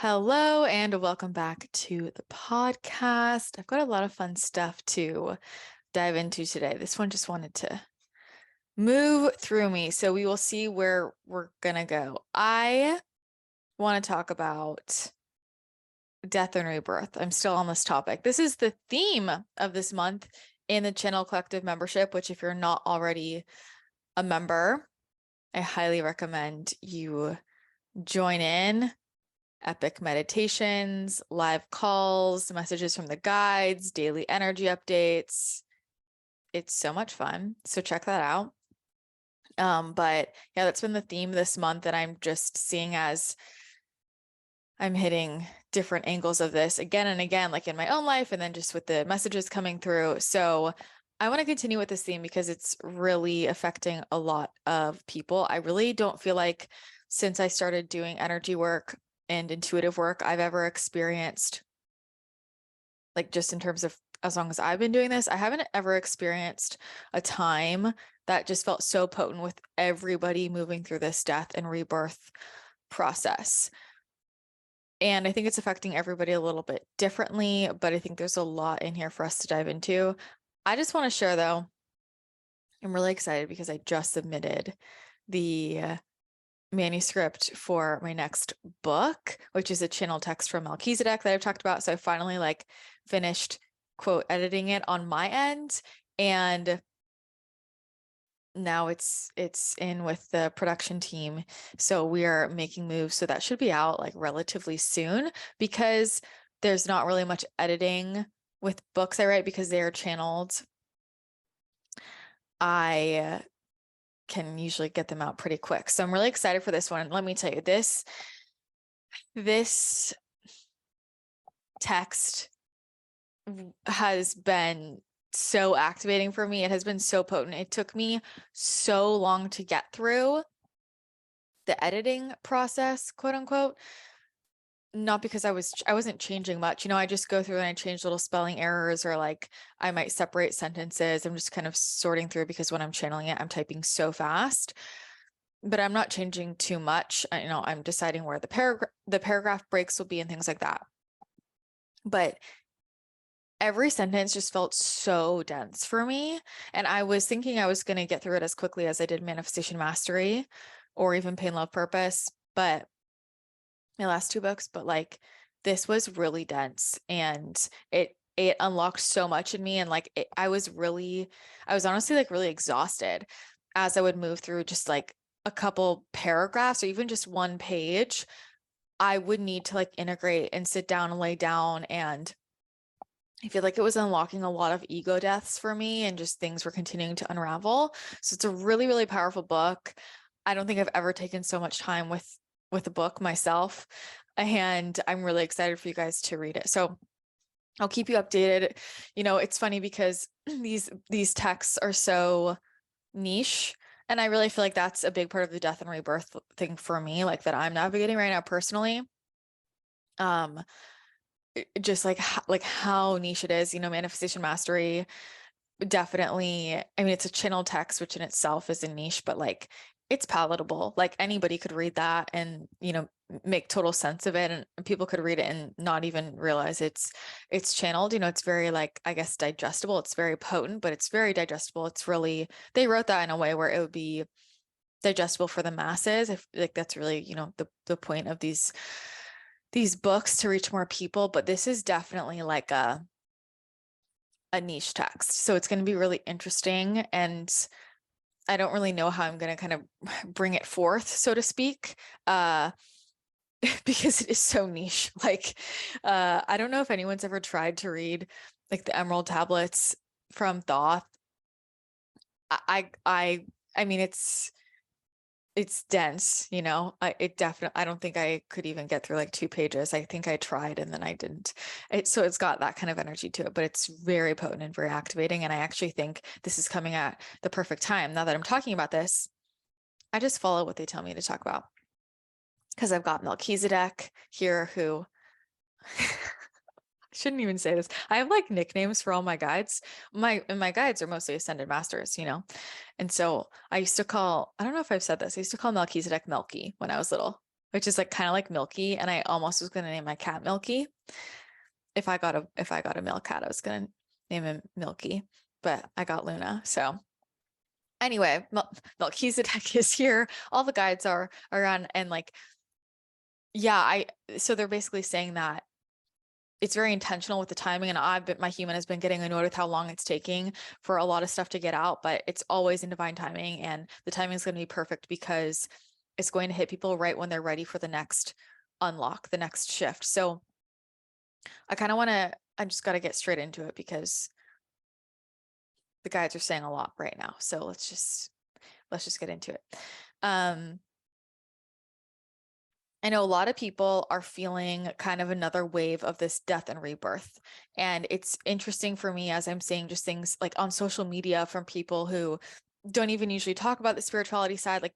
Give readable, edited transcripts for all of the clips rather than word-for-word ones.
Hello and welcome back to the podcast. I've got a lot of fun stuff to dive into today. This one just wanted to move through me, so we will see where we're gonna go. I want to talk about death and rebirth. I'm still on this topic. This is the theme of this month in the Channel Collective membership, which if you're not already a member, I highly recommend you join in. Epic meditations, live calls, messages from the guides, daily energy updates. It's so much fun. So check that out. But yeah, that's been the theme this month, and I'm just seeing as I'm hitting different angles of this again and again, like in my own life, and then just with the messages coming through. So I want to continue with this theme because it's really affecting a lot of people. I really don't feel like since I started doing energy work and intuitive work, I've ever experienced, like just in terms of as long as I've been doing this, I haven't ever experienced a time that just felt so potent with everybody moving through this death and rebirth process. And I think it's affecting everybody a little bit differently, but I think there's a lot in here for us to dive into. I just want to share though, I'm really excited because I just submitted the manuscript for my next book, which is a channel text from Melchizedek that I've talked about. So I finally finished quote editing it on my end, and now it's in with the production team. So we are making moves. So that should be out like relatively soon, because there's not really much editing with books I write because they are channeled. I can usually get them out pretty quick. So I'm really excited for this one. Let me tell you, this text has been so activating for me. It has been so potent. It took me so long to get through the editing process, quote unquote. Not because I wasn't changing much. I just go through and I change little spelling errors, or like I might separate sentences. I'm just kind of sorting through because when I'm channeling it, I'm typing so fast. But I'm not changing too much. I'm deciding where the paragraph breaks will be and things like that. But every sentence just felt so dense for me. And I was thinking I was going to get through it as quickly as I did Manifestation Mastery or even Pain, Love, Purpose, but my last two books, but like this was really dense, and it unlocked so much in me. And I was honestly like really exhausted as I would move through just like a couple paragraphs or even just one page. I would need to like integrate and sit down and lay down, and I feel like it was unlocking a lot of ego deaths for me, and just things were continuing to unravel. So it's a really, really powerful book. I don't think I've ever taken so much time with a book myself, and I'm really excited for you guys to read it. So I'll keep you updated. It's funny because these texts are so niche, and I really feel like that's a big part of the death and rebirth thing for me, like that I'm navigating right now personally. Just like how niche it is. Manifestation Mastery, definitely. I mean, it's a channel text, which in itself is a niche, but like it's palatable. Like anybody could read that and make total sense of it, and people could read it and not even realize it's channeled. It's very, like, I guess, digestible. It's very potent, but it's very digestible. It's really, they wrote that in a way where it would be digestible for the masses. If like that's really the point of these books, to reach more people. But this is definitely like a niche text, so it's going to be really interesting, and I don't really know how I'm going to kind of bring it forth, so to speak, because it is so niche. I don't know if anyone's ever tried to read like the Emerald Tablets from Thoth. I mean, it's dense, I don't think I could even get through like 2 pages. I think I tried and then I didn't. So it's got that kind of energy to it, but it's very potent and very activating. And I actually think this is coming at the perfect time. Now that I'm talking about this, I just follow what they tell me to talk about, because I've got Melchizedek here, who I shouldn't even say this. I have like nicknames for all my guides. My guides are mostly ascended masters, and so I don't know if I've said this, I used to call Melchizedek Melky when I was little. which is like kind of like Milky. And I almost was going to name my cat Milky. If I got a male cat, I was going to name him Milky, but I got Luna. So anyway, Melchizedek is here. All the guides are around, and like, yeah, so they're basically saying that it's very intentional with the timing, and my human has been getting annoyed with how long it's taking for a lot of stuff to get out, but it's always in divine timing, and the timing is going to be perfect because it's going to hit people right when they're ready for the next unlock, the next shift. So I just got to get straight into it because the guides are saying a lot right now. So let's just get into it. I know a lot of people are feeling kind of another wave of this death and rebirth. And it's interesting for me as I'm seeing just things like on social media from people who don't even usually talk about the spirituality side. Like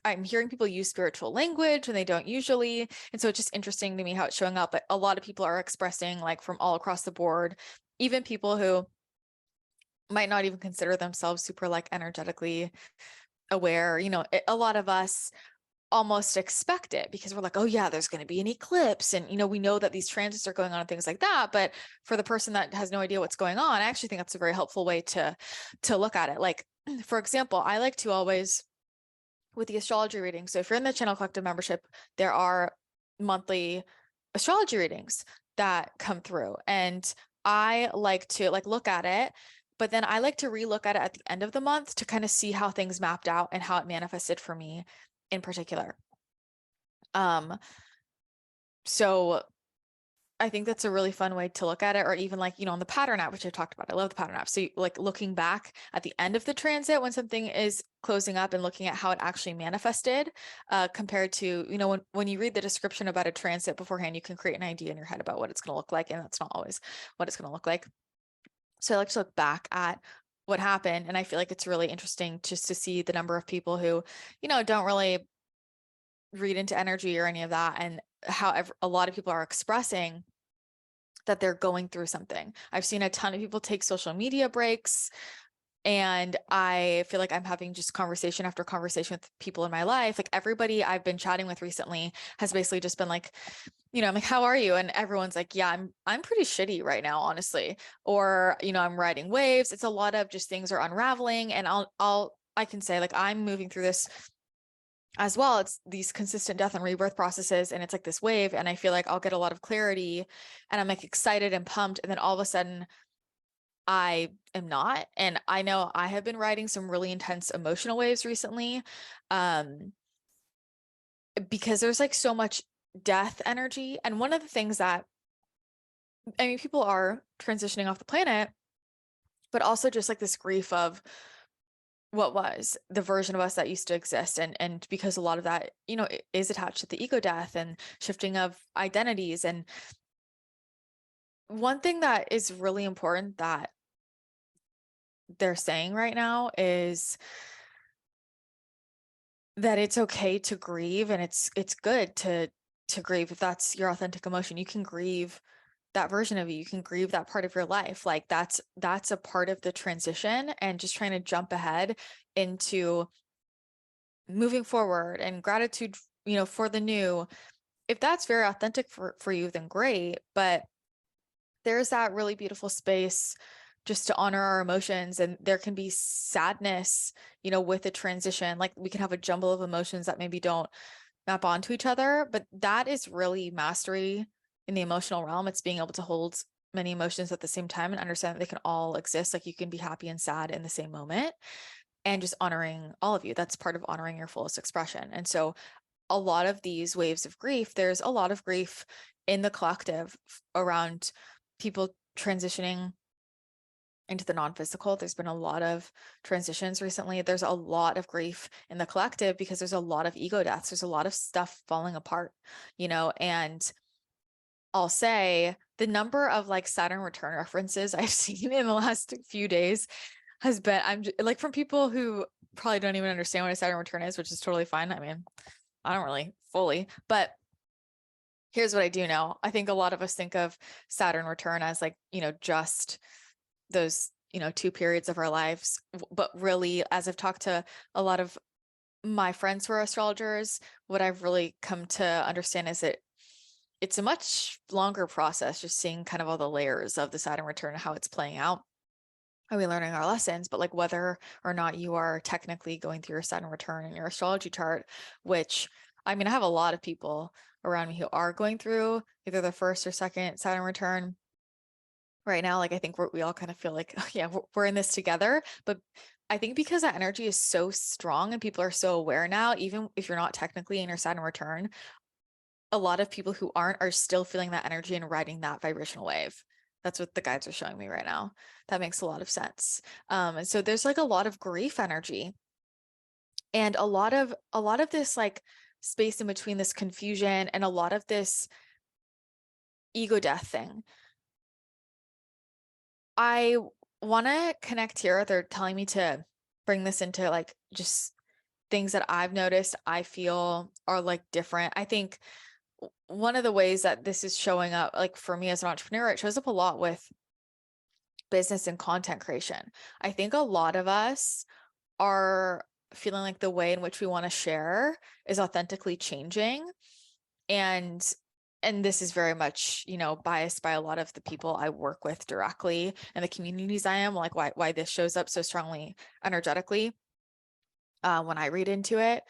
I'm hearing people use spiritual language and they don't usually. And so it's just interesting to me how it's showing up. But a lot of people are expressing like from all across the board, even people who might not even consider themselves super like energetically aware. A lot of us almost expect it because we're like, oh yeah, there's going to be an eclipse. And, we know that these transits are going on and things like that. But for the person that has no idea what's going on, I actually think that's a very helpful way to look at it. Like, for example, I like to always, with the astrology reading. So if you're in the Channel Collective membership, there are monthly astrology readings that come through. And I like to look at it, but then I like to relook at it at the end of the month to kind of see how things mapped out and how it manifested for me in particular. So I think that's a really fun way to look at it, or even like, on the pattern app, which I talked about. I love the pattern app. So like looking back at the end of the transit when something is closing up and looking at how it actually manifested, compared to, when you read the description about a transit beforehand, you can create an idea in your head about what it's going to look like. And that's not always what it's going to look like. So I like to look back at what happened. And I feel like it's really interesting just to see the number of people who, don't really read into energy or any of that, and how a lot of people are expressing that they're going through something. I've seen a ton of people take social media breaks, and I feel like I'm having just conversation after conversation with people in my life. Like everybody I've been chatting with recently has basically just been like, I'm like, how are you? And everyone's like, yeah, I'm pretty shitty right now, honestly. Or, I'm riding waves. It's a lot of just things are unraveling, and I can say like I'm moving through this as well. It's these consistent death and rebirth processes, and it's like this wave, and I feel like I'll get a lot of clarity and I'm like excited and pumped, and then all of a sudden I am not. And I know I have been riding some really intense emotional waves recently, because there's like so much death energy. And one of the things that, people are transitioning off the planet, but also just like this grief of what was the version of us that used to exist. And because a lot of that, is attached to the ego death and shifting of identities. And one thing that is really important that they're saying right now is that it's okay to grieve, and it's good to grieve. If that's your authentic emotion, you can grieve that version of you. You can grieve that part of your life. Like that's a part of the transition, and just trying to jump ahead into moving forward and gratitude, for the new. If that's very authentic for you, then great. But there's that really beautiful space just to honor our emotions. And there can be sadness, with a transition. Like we can have a jumble of emotions that maybe don't map onto each other, but that is really mastery in the emotional realm. It's being able to hold many emotions at the same time and understand that they can all exist. Like you can be happy and sad in the same moment, and just honoring all of you. That's part of honoring your fullest expression. And so a lot of these waves of grief, there's a lot of grief in the collective around people transitioning into the non-physical. There's been a lot of transitions recently. There's a lot of grief in the collective because there's a lot of ego deaths. There's a lot of stuff falling apart, and I'll say the number of like Saturn return references I've seen in the last few days has been, I'm like, from people who probably don't even understand what a Saturn return is, which is totally fine. I mean, I don't really fully, but here's what I do know. I think a lot of us think of Saturn return as like, just those, 2 periods of our lives. But really, as I've talked to a lot of my friends who are astrologers, what I've really come to understand is that it's a much longer process, just seeing kind of all the layers of the Saturn return and how it's playing out. Are we learning our lessons? But like whether or not you are technically going through your Saturn return in your astrology chart, which I mean, I have a lot of people around me who are going through either the first or second Saturn return right now. Like I think we all kind of feel like, oh, yeah, we're in this together. But I think because that energy is so strong and people are so aware now, even if you're not technically in your Saturn return, a lot of people who aren't are still feeling that energy and riding that vibrational wave. That's what the guides are showing me right now. That makes a lot of sense. And so there's like a lot of grief energy and a lot of this like space in between, this confusion and a lot of this ego death thing. I want to connect here. They're telling me to bring this into like just things that I've noticed I feel are like different. I think one of the ways that this is showing up, like for me as an entrepreneur, it shows up a lot with business and content creation. I think a lot of us are feeling like the way in which we want to share is authentically changing. And this is very much, you know, biased by a lot of the people I work with directly and the communities I am, like why this shows up so strongly energetically when I read into it.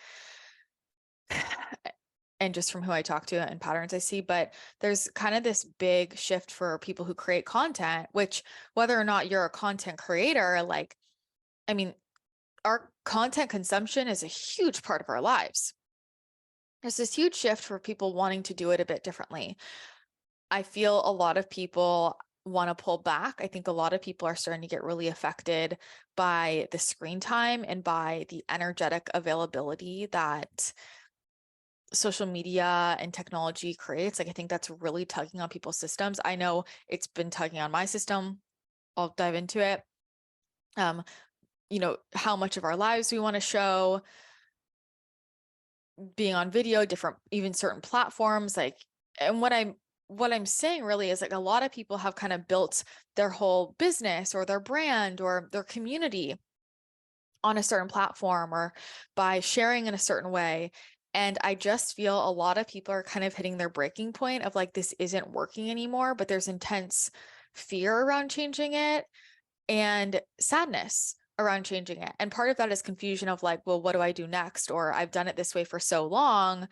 And just from who I talk to and patterns I see, but there's kind of this big shift for people who create content, which whether or not you're a content creator, like, I mean, our content consumption is a huge part of our lives. There's this huge shift for people wanting to do it a bit differently. I feel a lot of people want to pull back. I think a lot of people are starting to get really affected by the screen time and by the energetic availability that social media and technology creates. Like I think that's really tugging on people's systems. I know it's been tugging on my system. I'll dive into it. You know, how much of our lives we want to show, being on video, different, even certain platforms, like, and what I'm saying really is like a lot of people have kind of built their whole business or their brand or their community on a certain platform or by sharing in a certain way. And I just feel a lot of people are kind of hitting their breaking point of like, this isn't working anymore, but there's intense fear around changing it and sadness around changing it. And part of that is confusion of like, well, what do I do next? Or I've done it this way for so long.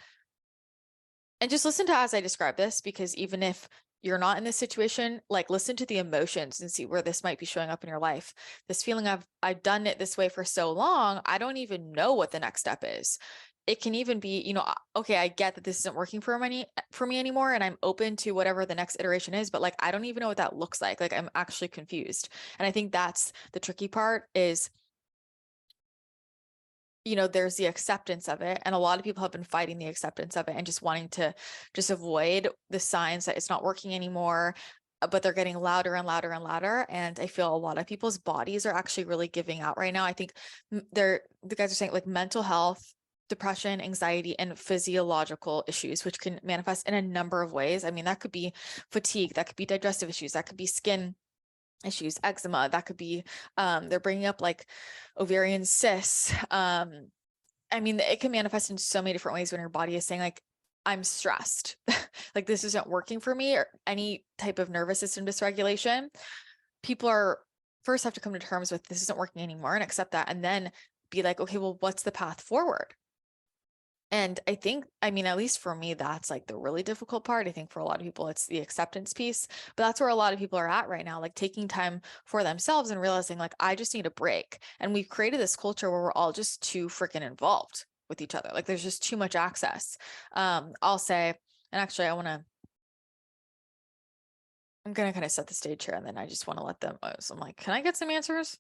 And just listen to as I describe this, because even if you're not in this situation, like listen to the emotions and see where this might be showing up in your life. This feeling of I've done it this way for so long, I don't even know what the next step is. It can even be, you know, okay, I get that this isn't working for me anymore, and I'm open to whatever the next iteration is, but like I don't even know what that looks like. Like I'm actually confused. And I think that's the tricky part is, you know, there's the acceptance of it. And a lot of people have been fighting the acceptance of it and just wanting to just avoid the signs that it's not working anymore, but they're getting louder and louder and louder. And I feel a lot of people's bodies are actually really giving out right now. I think the guys are saying like mental health, depression, anxiety, and physiological issues, which can manifest in a number of ways. I mean, that could be fatigue, that could be digestive issues, that could be skin issues, eczema, that could be, they're bringing up like ovarian cysts. I mean, it can manifest in so many different ways when your body is saying like, I'm stressed, like this isn't working for me, or any type of nervous system dysregulation. People are first have to come to terms with this isn't working anymore and accept that, and then be like, okay, well, what's the path forward? And I think, I mean, at least for me, that's like the really difficult part. I think for a lot of people, it's the acceptance piece, but that's where a lot of people are at right now, like taking time for themselves and realizing like, I just need a break. And we've created this culture where we're all just too freaking involved with each other. Like there's just too much access. I'll say, and actually I'm going to kind of set the stage here, and then I just want to let them, so I'm like, can I get some answers?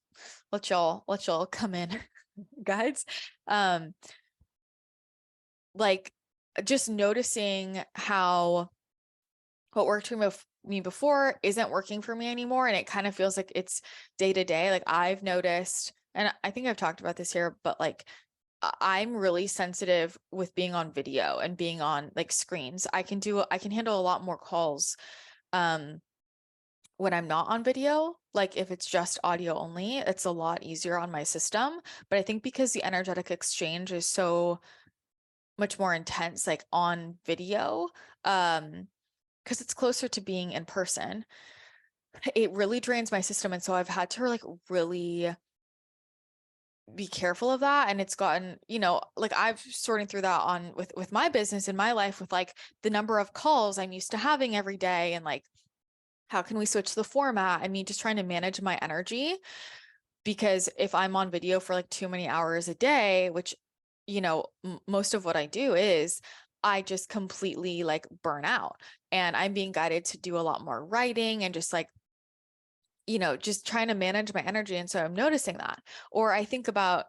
Let y'all come in, guides. Like just noticing how what worked for me before isn't working for me anymore. And it kind of feels like it's day to day. Like I've noticed, and I think I've talked about this here, but like I'm really sensitive with being on video and being on like screens. I can handle a lot more calls when I'm not on video. Like if it's just audio only, it's a lot easier on my system. But I think because the energetic exchange is so much more intense, like on video, because it's closer to being in person, it really drains my system. And so I've had to like really be careful of that. And it's gotten, like I've sorting through that on with my business in my life, with like the number of calls I'm used to having every day, and like how can we switch the format? I mean, just trying to manage my energy, because if I'm on video for like too many hours a day, which, most of what I do is, I just completely like burn out, and I'm being guided to do a lot more writing and just like, just trying to manage my energy. And so I'm noticing that. Or I think about,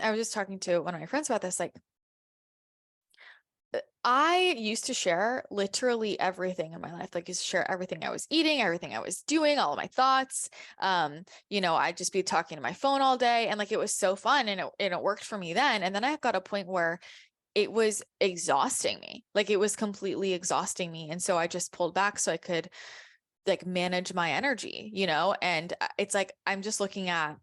I was just talking to one of my friends about this, like, I used to share literally everything in my life. Like, used to share everything I was eating, everything I was doing, all of my thoughts. I'd just be talking to my phone all day, and like it was so fun, and it worked for me then. And then I got a point where it was exhausting me. Like it was completely exhausting me. And so I just pulled back so I could like manage my energy, and it's like I'm just looking at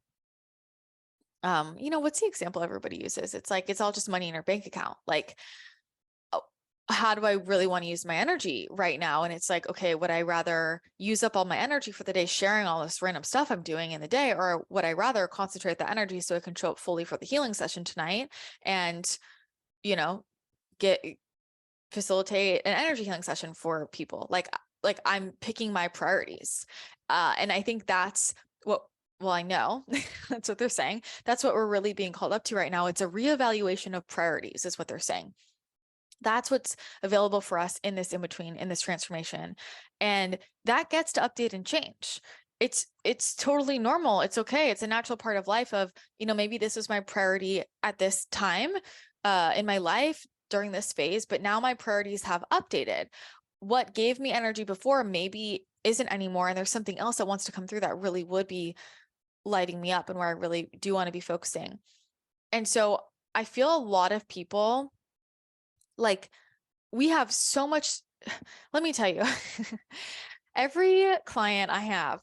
what's the example everybody uses? It's like it's all just money in our bank account. Like, how do I really want to use my energy right now? And it's like, okay, would I rather use up all my energy for the day sharing all this random stuff I'm doing in the day, or would I rather concentrate the energy so I can show up fully for the healing session tonight and, get facilitate an energy healing session for people? Like I'm picking my priorities. And I think that's what, well, I know that's what they're saying. That's what we're really being called up to right now. It's a reevaluation of priorities is what they're saying. That's what's available for us in this in-between, in this transformation. And that gets to update and change. It's totally normal. It's okay. It's a natural part of life of, maybe this was my priority at this time in my life during this phase, but now my priorities have updated. What gave me energy before maybe isn't anymore. And there's something else that wants to come through that really would be lighting me up and where I really do want to be focusing. And so I feel a lot of people, like, we have so much. Let me tell you, every client I have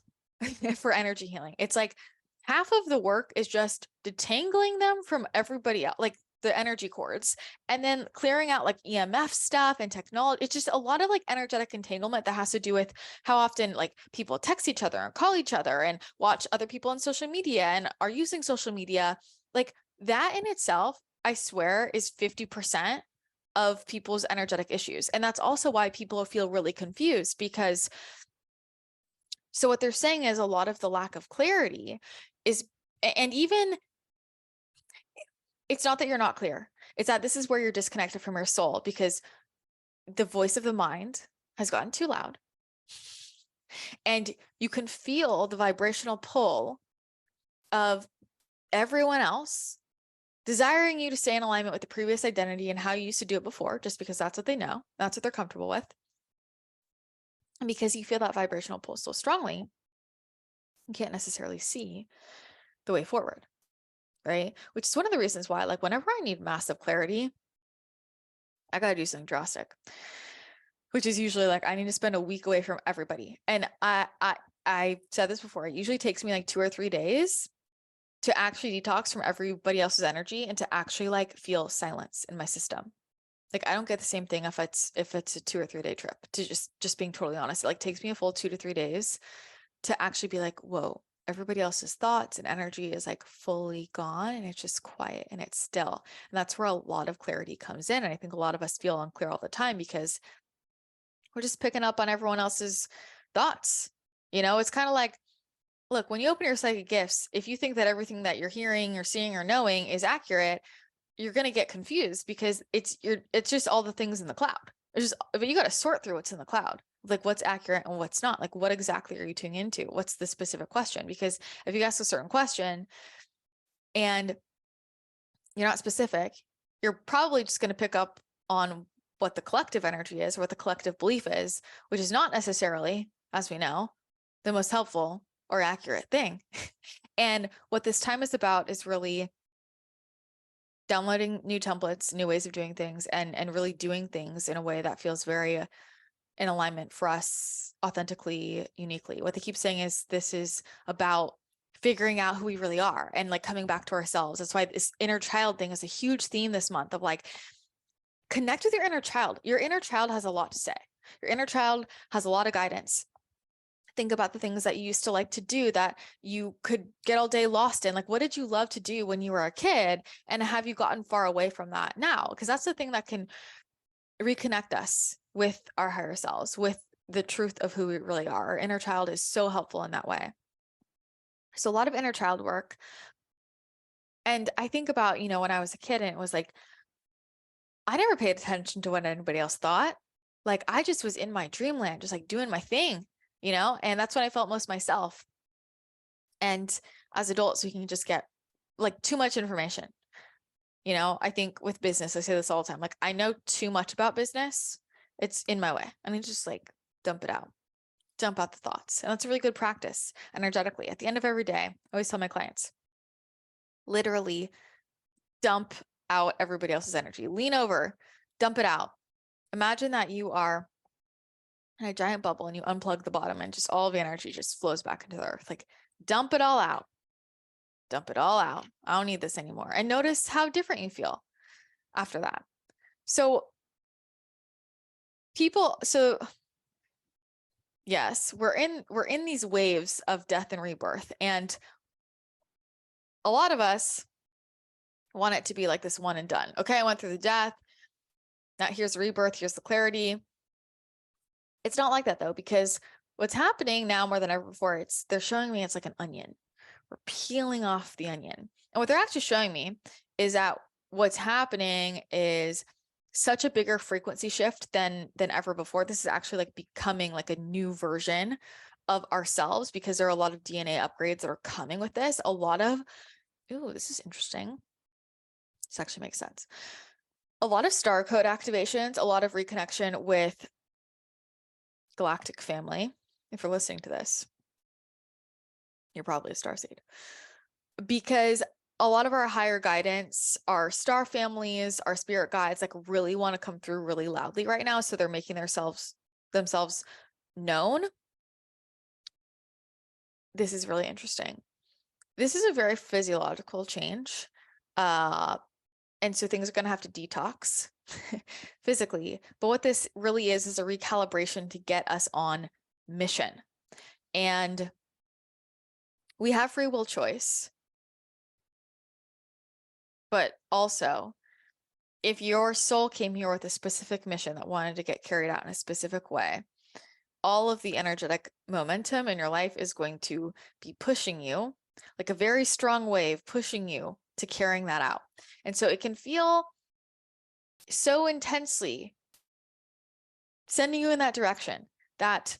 for energy healing, it's like half of the work is just detangling them from everybody else, like the energy cords, and then clearing out like EMF stuff and technology. It's just a lot of like energetic entanglement that has to do with how often like people text each other and call each other and watch other people on social media and are using social media. Like that in itself, I swear, is 50% of people's energetic issues. And that's also why people feel really confused, because so what they're saying is a lot of the lack of clarity is, and even it's not that you're not clear, it's that this is where you're disconnected from your soul, because the voice of the mind has gotten too loud, and you can feel the vibrational pull of everyone else desiring you to stay in alignment with the previous identity and how you used to do it before, just because that's what they know, that's what they're comfortable with. And because you feel that vibrational pull so strongly, you can't necessarily see the way forward, right? Which is one of the reasons why, like, whenever I need massive clarity, I got to do something drastic, which is usually like I need to spend a week away from everybody. And I said this before, it usually takes me like 2 or 3 days to actually detox from everybody else's energy and to actually like feel silence in my system. Like I don't get the same thing if it's a 2 or 3 day trip, to just being totally honest. It like takes me a full 2 to 3 days to actually be like, whoa, everybody else's thoughts and energy is like fully gone and it's just quiet and it's still. And that's where a lot of clarity comes in. And I think a lot of us feel unclear all the time because we're just picking up on everyone else's thoughts. It's kind of like, look, when you open your psychic gifts, if you think that everything that you're hearing or seeing or knowing is accurate, you're going to get confused because it's just all the things in the cloud. But you got to sort through what's in the cloud, like what's accurate and what's not. Like what exactly are you tuning into? What's the specific question? Because if you ask a certain question and you're not specific, you're probably just going to pick up on what the collective energy is, or what the collective belief is, which is not necessarily, as we know, the most helpful or accurate thing. And what this time is about is really downloading new templates, new ways of doing things, and really doing things in a way that feels very in alignment for us authentically, uniquely. What they keep saying is this is about figuring out who we really are and like coming back to ourselves. That's why this inner child thing is a huge theme this month of like, connect with your inner child. Your inner child has a lot to say. Your inner child has a lot of guidance. Think about the things that you used to like to do that you could get all day lost in. Like, what did you love to do when you were a kid? And have you gotten far away from that now? Because that's the thing that can reconnect us with our higher selves, with the truth of who we really are. Our inner child is so helpful in that way. So a lot of inner child work. And I think about, when I was a kid and it was like, I never paid attention to what anybody else thought. Like I just was in my dreamland, just like doing my thing, and that's when I felt most myself. And as adults, we can just get like too much information. I think with business, I say this all the time, like I know too much about business. It's in my way. I need to just like dump it out, dump out the thoughts. And that's a really good practice energetically. At the end of every day, I always tell my clients, literally dump out everybody else's energy. Lean over, dump it out. Imagine that you are in a giant bubble and you unplug the bottom and just all of the energy just flows back into the earth. Like dump it all out. Dump it all out. I don't need this anymore. And notice how different you feel after that. So yes, we're in these waves of death and rebirth. And a lot of us want it to be like this one and done. Okay, I went through the death. Now here's the rebirth, here's the clarity. It's not like that though, because what's happening now more than ever before, they're showing me it's like an onion. We're peeling off the onion. And what they're actually showing me is that what's happening is such a bigger frequency shift than ever before. This is actually like becoming like a new version of ourselves because there are a lot of DNA upgrades that are coming with this. This is interesting. This actually makes sense. A lot of star code activations, a lot of reconnection with galactic family. If you're listening to this, you're probably a starseed. Because a lot of our higher guidance, our star families, our spirit guides, like really want to come through really loudly right now. So they're making themselves known. This is really interesting. This is a very physiological change. And so things are going to have to detox physically. But what this really is a recalibration to get us on mission. And we have free will choice. But also, if your soul came here with a specific mission that wanted to get carried out in a specific way, all of the energetic momentum in your life is going to be pushing you, like a very strong wave pushing you to carrying that out. And so it can feel so intensely sending you in that direction that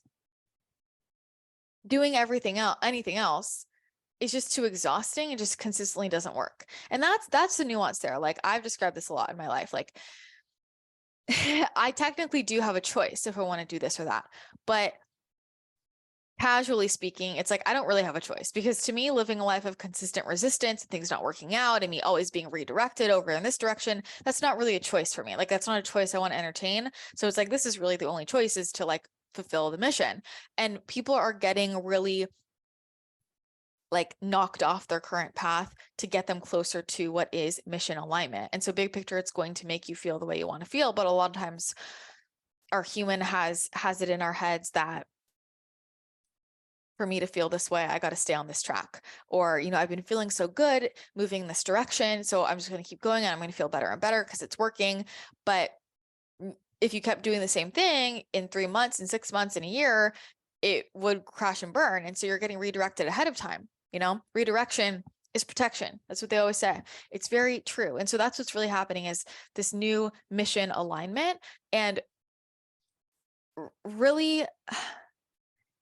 doing anything else is just too exhausting and just consistently doesn't work. And that's the nuance there. Like I've described this a lot in my life. Like I technically do have a choice if I want to do this or that, but casually speaking, it's like, I don't really have a choice because to me, living a life of consistent resistance and things not working out and me always being redirected over in this direction, that's not really a choice for me. Like, that's not a choice I want to entertain. So it's like, this is really the only choice is to like fulfill the mission. And people are getting really like knocked off their current path to get them closer to what is mission alignment. And so big picture, it's going to make you feel the way you want to feel. But a lot of times our human has it in our heads that for me to feel this way, I got to stay on this track. Or, I've been feeling so good moving in this direction. So I'm just going to keep going and I'm going to feel better and better because it's working. But if you kept doing the same thing in 3 months and 6 months and a year, it would crash and burn. And so you're getting redirected ahead of time. Redirection is protection. That's what they always say. It's very true. And so that's what's really happening is this new mission alignment. And really,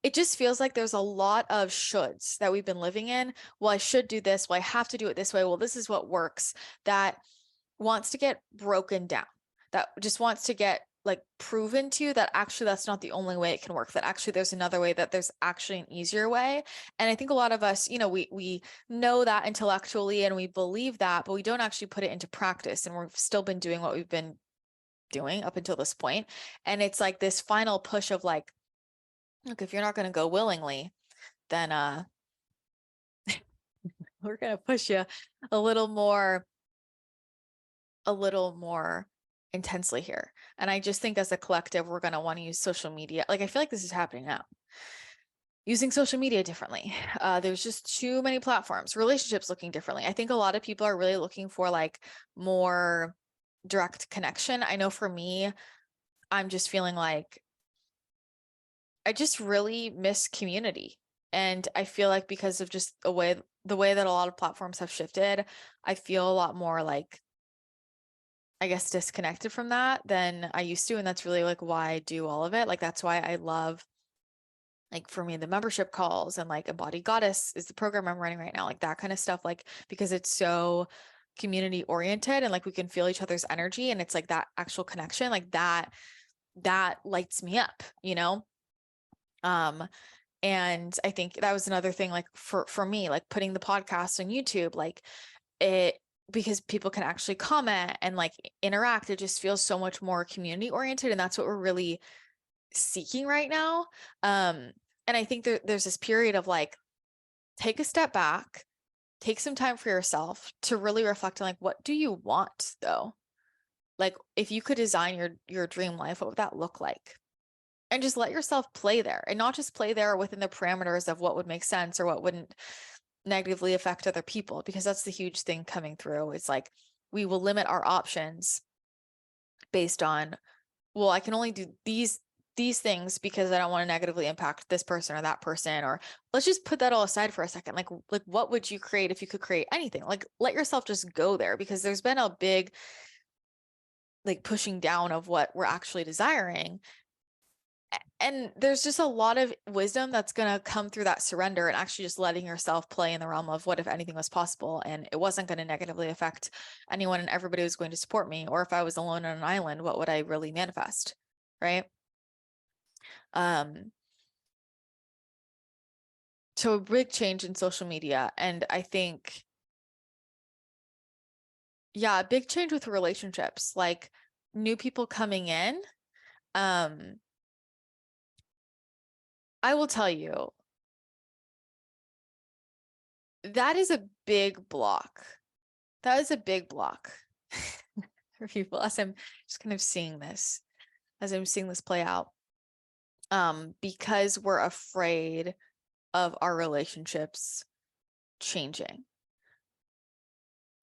it just feels like there's a lot of shoulds that we've been living in. Well, I should do this. Well, I have to do it this way. Well, this is what works. That wants to get broken down. That just wants to get like proven to you that actually that's not the only way it can work. That actually there's another way, that there's actually an easier way. And I think a lot of us, we know that intellectually and we believe that, but we don't actually put it into practice. And we've still been doing what we've been doing up until this point. And it's like this final push of like, look, if you're not going to go willingly, then we're going to push you a little more intensely here. And I just think as a collective, we're going to want to use social media. Like, I feel like this is happening now. Using social media differently. There's just too many platforms, relationships looking differently. I think a lot of people are really looking for like more direct connection. I know for me, I'm just feeling like I just really miss community. And I feel like because of just the way that a lot of platforms have shifted, I feel a lot more like, I guess, disconnected from that than I used to. And that's really like why I do all of it. Like, that's why I love, like, for me, the membership calls, and like Embodied Goddess is the program I'm running right now, like that kind of stuff, like, because it's so community oriented and like we can feel each other's energy, and it's like that actual connection, like that lights me up, you know? And I think that was another thing, like for me, like putting the podcast on YouTube, like it, because people can actually comment and like interact, it just feels so much more community oriented. And that's what we're really seeking right now. And I think there's this period of like, take a step back, take some time for yourself to really reflect on like, what do you want though? Like, if you could design your dream life, what would that look like? And just let yourself play there, and not just play there within the parameters of what would make sense or what wouldn't negatively affect other people, because that's the huge thing coming through. It's like, we will limit our options based on, well, I can only do these things because I don't want to negatively impact this person or that person. Or let's just put that all aside for a second. Like what would you create if you could create anything? Like, let yourself just go there, because there's been a big like pushing down of what we're actually desiring. And there's just a lot of wisdom that's going to come through that surrender, and actually just letting yourself play in the realm of what if anything was possible and it wasn't going to negatively affect anyone and everybody was going to support me. Or if I was alone on an island, what would I really manifest? Right? So a big change in social media. And I think, yeah, a big change with relationships, like new people coming in. I will tell you, that is a big block. That is a big block for people, as I'm just kind of seeing this, play out. Because we're afraid of our relationships changing.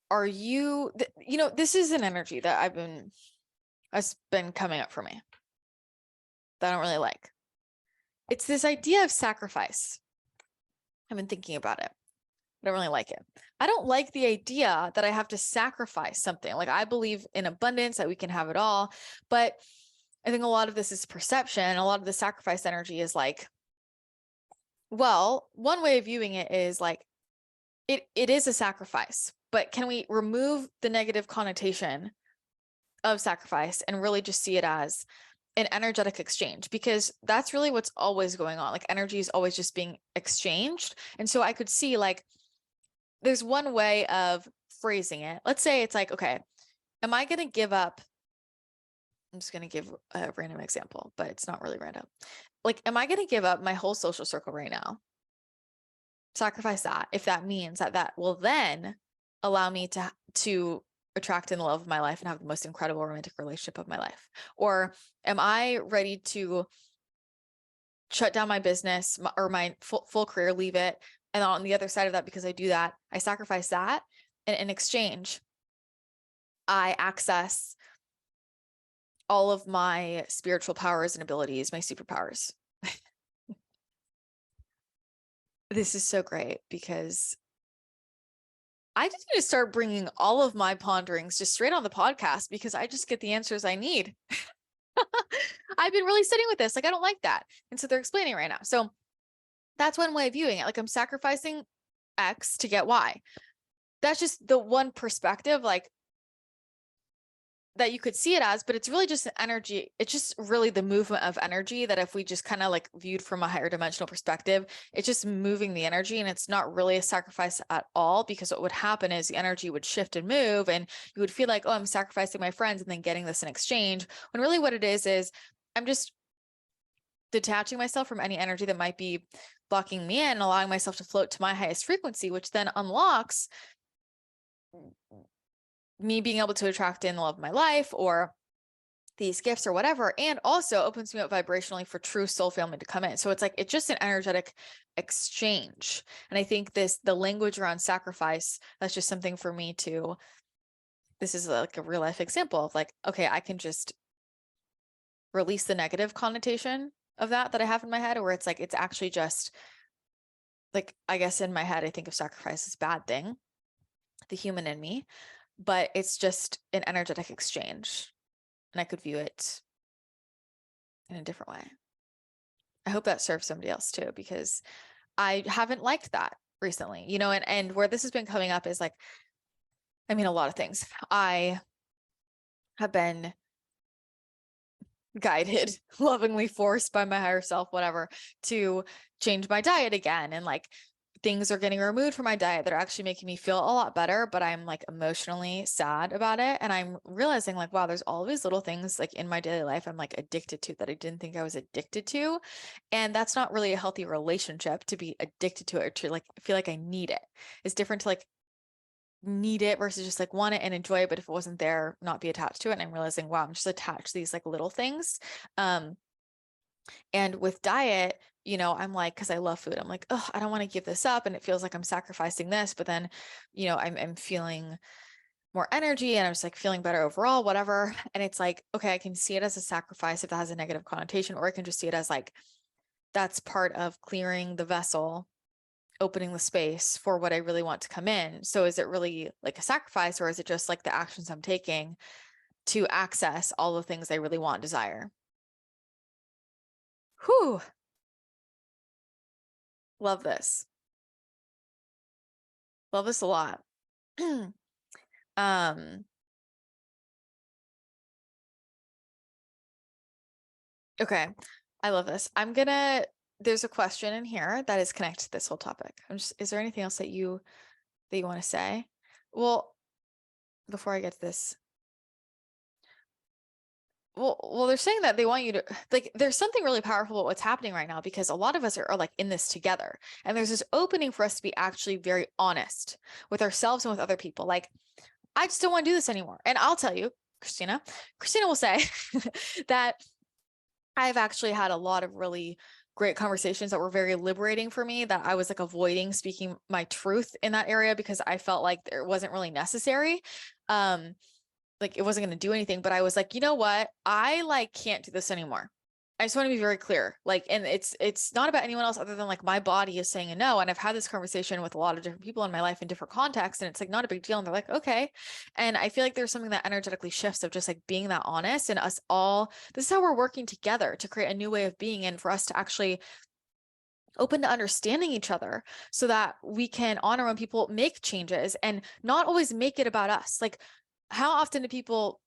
Are you, you know, this is an energy that has been coming up for me that I don't really like. It's this idea of sacrifice. I've been thinking about it. I don't really like it. I don't like the idea that I have to sacrifice something. Like, I believe in abundance, that we can have it all. But I think a lot of this is perception. A lot of the sacrifice energy is like, well, one way of viewing it is like, it is a sacrifice, but can we remove the negative connotation of sacrifice and really just see it as an energetic exchange? Because that's really what's always going on. Like, energy is always just being exchanged. And so I could see, like, there's one way of phrasing it. Let's say it's like, okay, am I going to give up? I'm just going to give a random example, but it's not really random. Like, am I going to give up my whole social circle right now? Sacrifice that, if that means that will then allow me to attract in the love of my life and have the most incredible romantic relationship of my life? Or am I ready to shut down my business or my full career, leave it, and on the other side of that, because I do that, I sacrifice that, and in exchange, I access all of my spiritual powers and abilities, my superpowers. This is so great, because I just need to start bringing all of my ponderings just straight on the podcast, because I just get the answers I need. I've been really sitting with this. Like, I don't like that. And so they're explaining right now. So that's one way of viewing it. Like, I'm sacrificing X to get Y. That's just the one perspective. Like, that you could see it as, but it's really just an energy. It's just really the movement of energy that if we just kind of like viewed from a higher dimensional perspective, it's just moving the energy, and it's not really a sacrifice at all, because what would happen is the energy would shift and move, and you would feel like, oh, I'm sacrificing my friends and then getting this in exchange, when really what it is I'm just detaching myself from any energy that might be blocking me in, allowing myself to float to my highest frequency, which then unlocks me being able to attract in the love of my life or these gifts or whatever, and also opens me up vibrationally for true soul family to come in. So it's like, it's just an energetic exchange. And I think the language around sacrifice, that's just something for me to, this is like a real life example of like, okay, I can just release the negative connotation of that I have in my head, where it's like, it's actually just like, I guess in my head, I think of sacrifice as a bad thing, the human in me, but it's just an energetic exchange. And I could view it in a different way. I hope that serves somebody else too, because I haven't liked that recently, you know, and where this has been coming up is like, I mean, a lot of things. I have been guided, lovingly forced by my higher self, whatever, to change my diet again. And like, things are getting removed from my diet that are actually making me feel a lot better, but I'm like emotionally sad about it. And I'm realizing like, wow, there's all these little things like in my daily life I'm like addicted to that I didn't think I was addicted to. And that's not really a healthy relationship, to be addicted to it or to like feel like I need it. It's different to like need it versus just like want it and enjoy it, but if it wasn't there, not be attached to it. And I'm realizing, wow, I'm just attached to these like little things. And with diet, you know, I'm like, because I love food, I'm like, oh, I don't want to give this up. And it feels like I'm sacrificing this, but then, you know, I'm feeling more energy and I'm just like feeling better overall, whatever. And it's like, okay, I can see it as a sacrifice if that has a negative connotation, or I can just see it as like, that's part of clearing the vessel, opening the space for what I really want to come in. So is it really like a sacrifice, or is it just like the actions I'm taking to access all the things I really want and desire? Whew. Love this. Love this a lot. um, okay. I love this. There's a question in here that is connected to this whole topic. Is there anything else that you want to say? Well, before I get to this, well, they're saying that they want you to like, there's something really powerful about what's happening right now, because a lot of us are like in this together, and there's this opening for us to be actually very honest with ourselves and with other people. Like, I just don't want to do this anymore. And I'll tell you, Christina will say that I've actually had a lot of really great conversations that were very liberating for me, that I was like avoiding speaking my truth in that area because I felt like it wasn't really necessary. Like it wasn't going to do anything, but I was like, you know what? I like can't do this anymore. I just want to be very clear. Like, and it's not about anyone else other than like my body is saying a no. And I've had this conversation with a lot of different people in my life in different contexts, and it's like not a big deal. And they're like, okay. And I feel like there's something that energetically shifts of just like being that honest, and us all, this is how we're working together to create a new way of being, and for us to actually open to understanding each other so that we can honor when people make changes and not always make it about us. Like, how often do people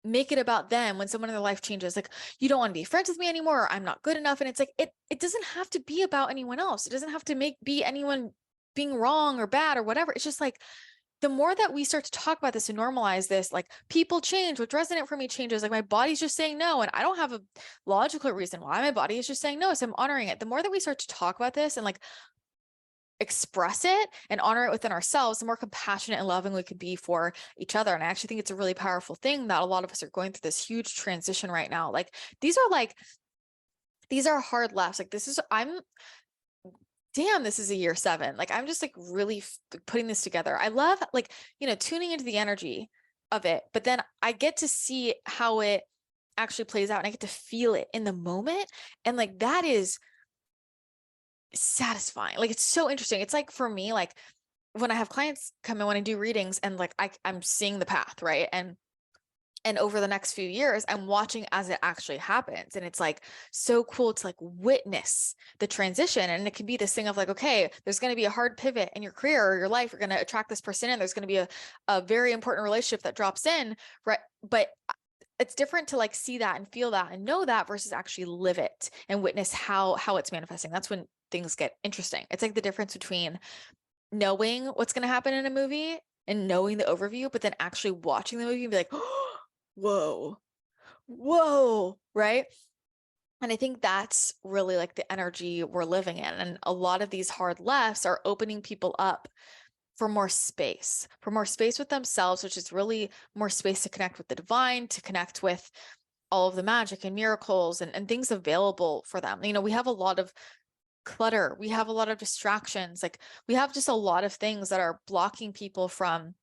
make it about them when someone in their life changes? Like, you don't want to be friends with me anymore, or I'm not good enough. And it's like, it doesn't have to be about anyone else. It doesn't have to be anyone being wrong or bad or whatever. It's just like, the more that we start to talk about this and normalize this, like people change, what's resonant for me changes. Like my body's just saying no, and I don't have a logical reason why my body is just saying no. So I'm honoring it. The more that we start to talk about this and like express it and honor it within ourselves, the more compassionate and loving we could be for each other. And I actually think it's a really powerful thing that a lot of us are going through this huge transition right now. Like these are hard laughs. Like this is a year 7. Like I'm just like really putting this together. I love like, you know, tuning into the energy of it, but then I get to see how it actually plays out, and I get to feel it in the moment. And like, that is satisfying. Like, it's so interesting. It's like, for me, like when I have clients come in when I do readings, and like I'm seeing the path, right? And And over the next few years, I'm watching as it actually happens. And it's like so cool to like witness the transition. And it can be this thing of like, okay, there's going to be a hard pivot in your career or your life. You're going to attract this person in. There's going to be a very important relationship that drops in, right? But it's different to like see that and feel that and know that versus actually live it and witness how it's manifesting. That's when things get interesting. It's like the difference between knowing what's going to happen in a movie and knowing the overview, but then actually watching the movie and be like, oh, whoa, right? And I think that's really like the energy we're living in. And a lot of these hard lefts are opening people up for more space with themselves, which is really more space to connect with the divine, to connect with all of the magic and miracles and things available for them. You know, we have a lot of clutter. We have a lot of distractions. Like we have just a lot of things that are blocking people from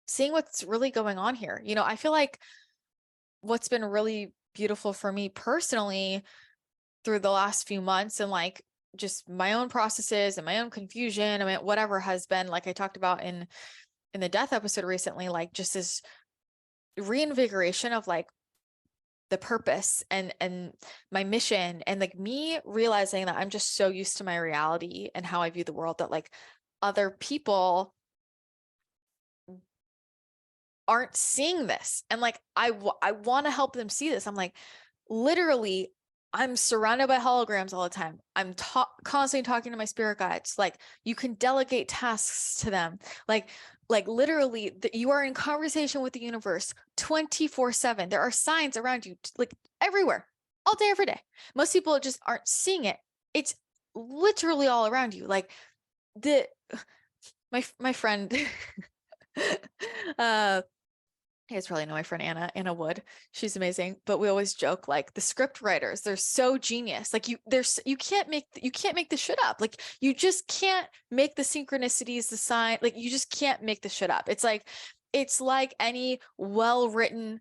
seeing what's really going on here. You know, I feel like what's been really beautiful for me personally through the last few months and like just my own processes and my own confusion, I mean, whatever has been, like I talked about in the death episode recently, like just this reinvigoration of like the purpose and my mission, and like me realizing that I'm just so used to my reality and how I view the world that like other people aren't seeing this. And like, I want to help them see this. I'm like, literally, I'm surrounded by holograms all the time. I'm constantly talking to my spirit guides. Like you can delegate tasks to them. Like literally you are in conversation with the universe 24/7. There are signs around you, like everywhere, all day, every day. Most people just aren't seeing it. It's literally all around you. Like my friend, you guys probably know my friend Anna Wood. She's amazing, but we always joke like the script writers, they're so genius. Like you can't make this shit up. Like you just can't make the synchronicities, the sign, like you just can't make this shit up. It's like any well-written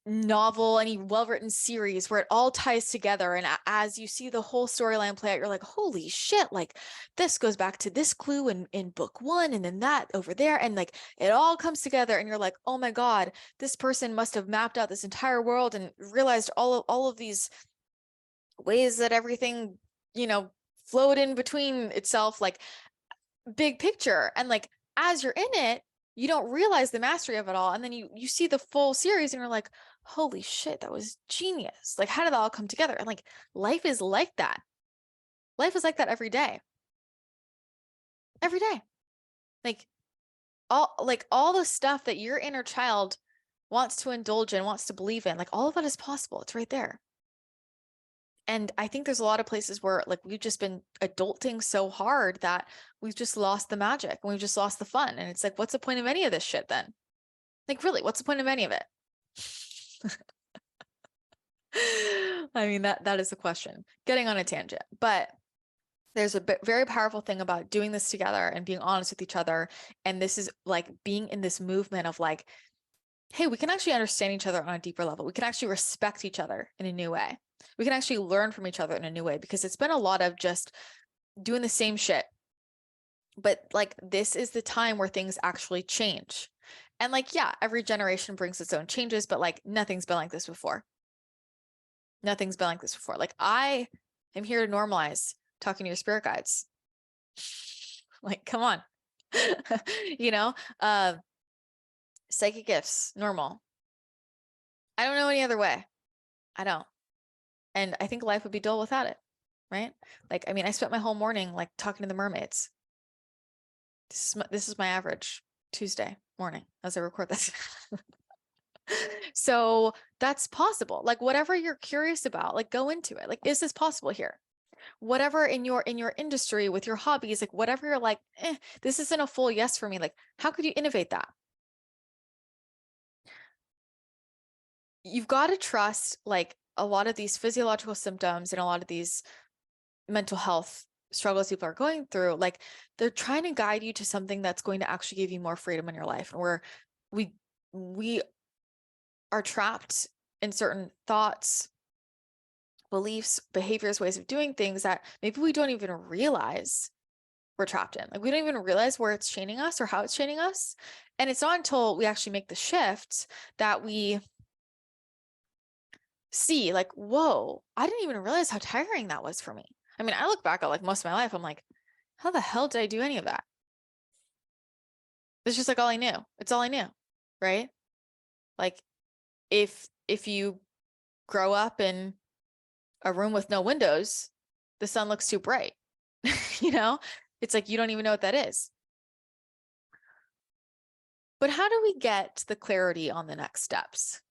novel, any well-written series where it all ties together, and as you see the whole storyline play out, you're like, holy shit, like this goes back to this clue in book one and then that over there, and like it all comes together and you're like, oh my god, this person must have mapped out this entire world and realized all of these ways that everything, you know, flowed in between itself, like big picture. And like as you're in it, you don't realize the mastery of it all, and then you see the full series and you're like, holy shit, that was genius. Like how did that all come together? And like life is like that. Life is like that every day. Every day. Like all the stuff that your inner child wants to indulge in, wants to believe in, like all of that is possible. It's right there. And I think there's a lot of places where like we've just been adulting so hard that we've just lost the magic and we've just lost the fun. And it's like, what's the point of any of this shit then? Like, really, what's the point of any of it? I mean, that is the question. Getting on a tangent, but there's a very powerful thing about doing this together and being honest with each other. And this is like being in this movement of like, hey, we can actually understand each other on a deeper level. We can actually respect each other in a new way. We can actually learn from each other in a new way, because it's been a lot of just doing the same shit. But like, this is the time where things actually change. And like, yeah, every generation brings its own changes, but like nothing's been like this before. Nothing's been like this before. Like I am here to normalize talking to your spirit guides. Like, come on. You know, psychic gifts, normal. I don't know any other way. I don't. And I think life would be dull without it, right? Like, I mean, I spent my whole morning like talking to the mermaids. This is my average Tuesday morning as I record this. So that's possible. Like whatever you're curious about, like go into it. Like, is this possible here? Whatever in your industry with your hobbies, like whatever you're like, this isn't a full yes for me. Like, how could you innovate that? You've got to trust like a lot of these physiological symptoms and a lot of these mental health struggles people are going through. Like they're trying to guide you to something that's going to actually give you more freedom in your life, and where we are trapped in certain thoughts, beliefs, behaviors, ways of doing things that maybe we don't even realize we're trapped in. Like we don't even realize where it's chaining us or how it's chaining us. And it's not until we actually make the shift that we see like, whoa, I didn't even realize how tiring that was for me. I mean, I look back at like most of my life, I'm like, how the hell did I do any of that? It's just like all I knew. It's all I knew, right? Like if you grow up in a room with no windows, the sun looks too bright. You know, it's like you don't even know what that is. But how do we get the clarity on the next steps?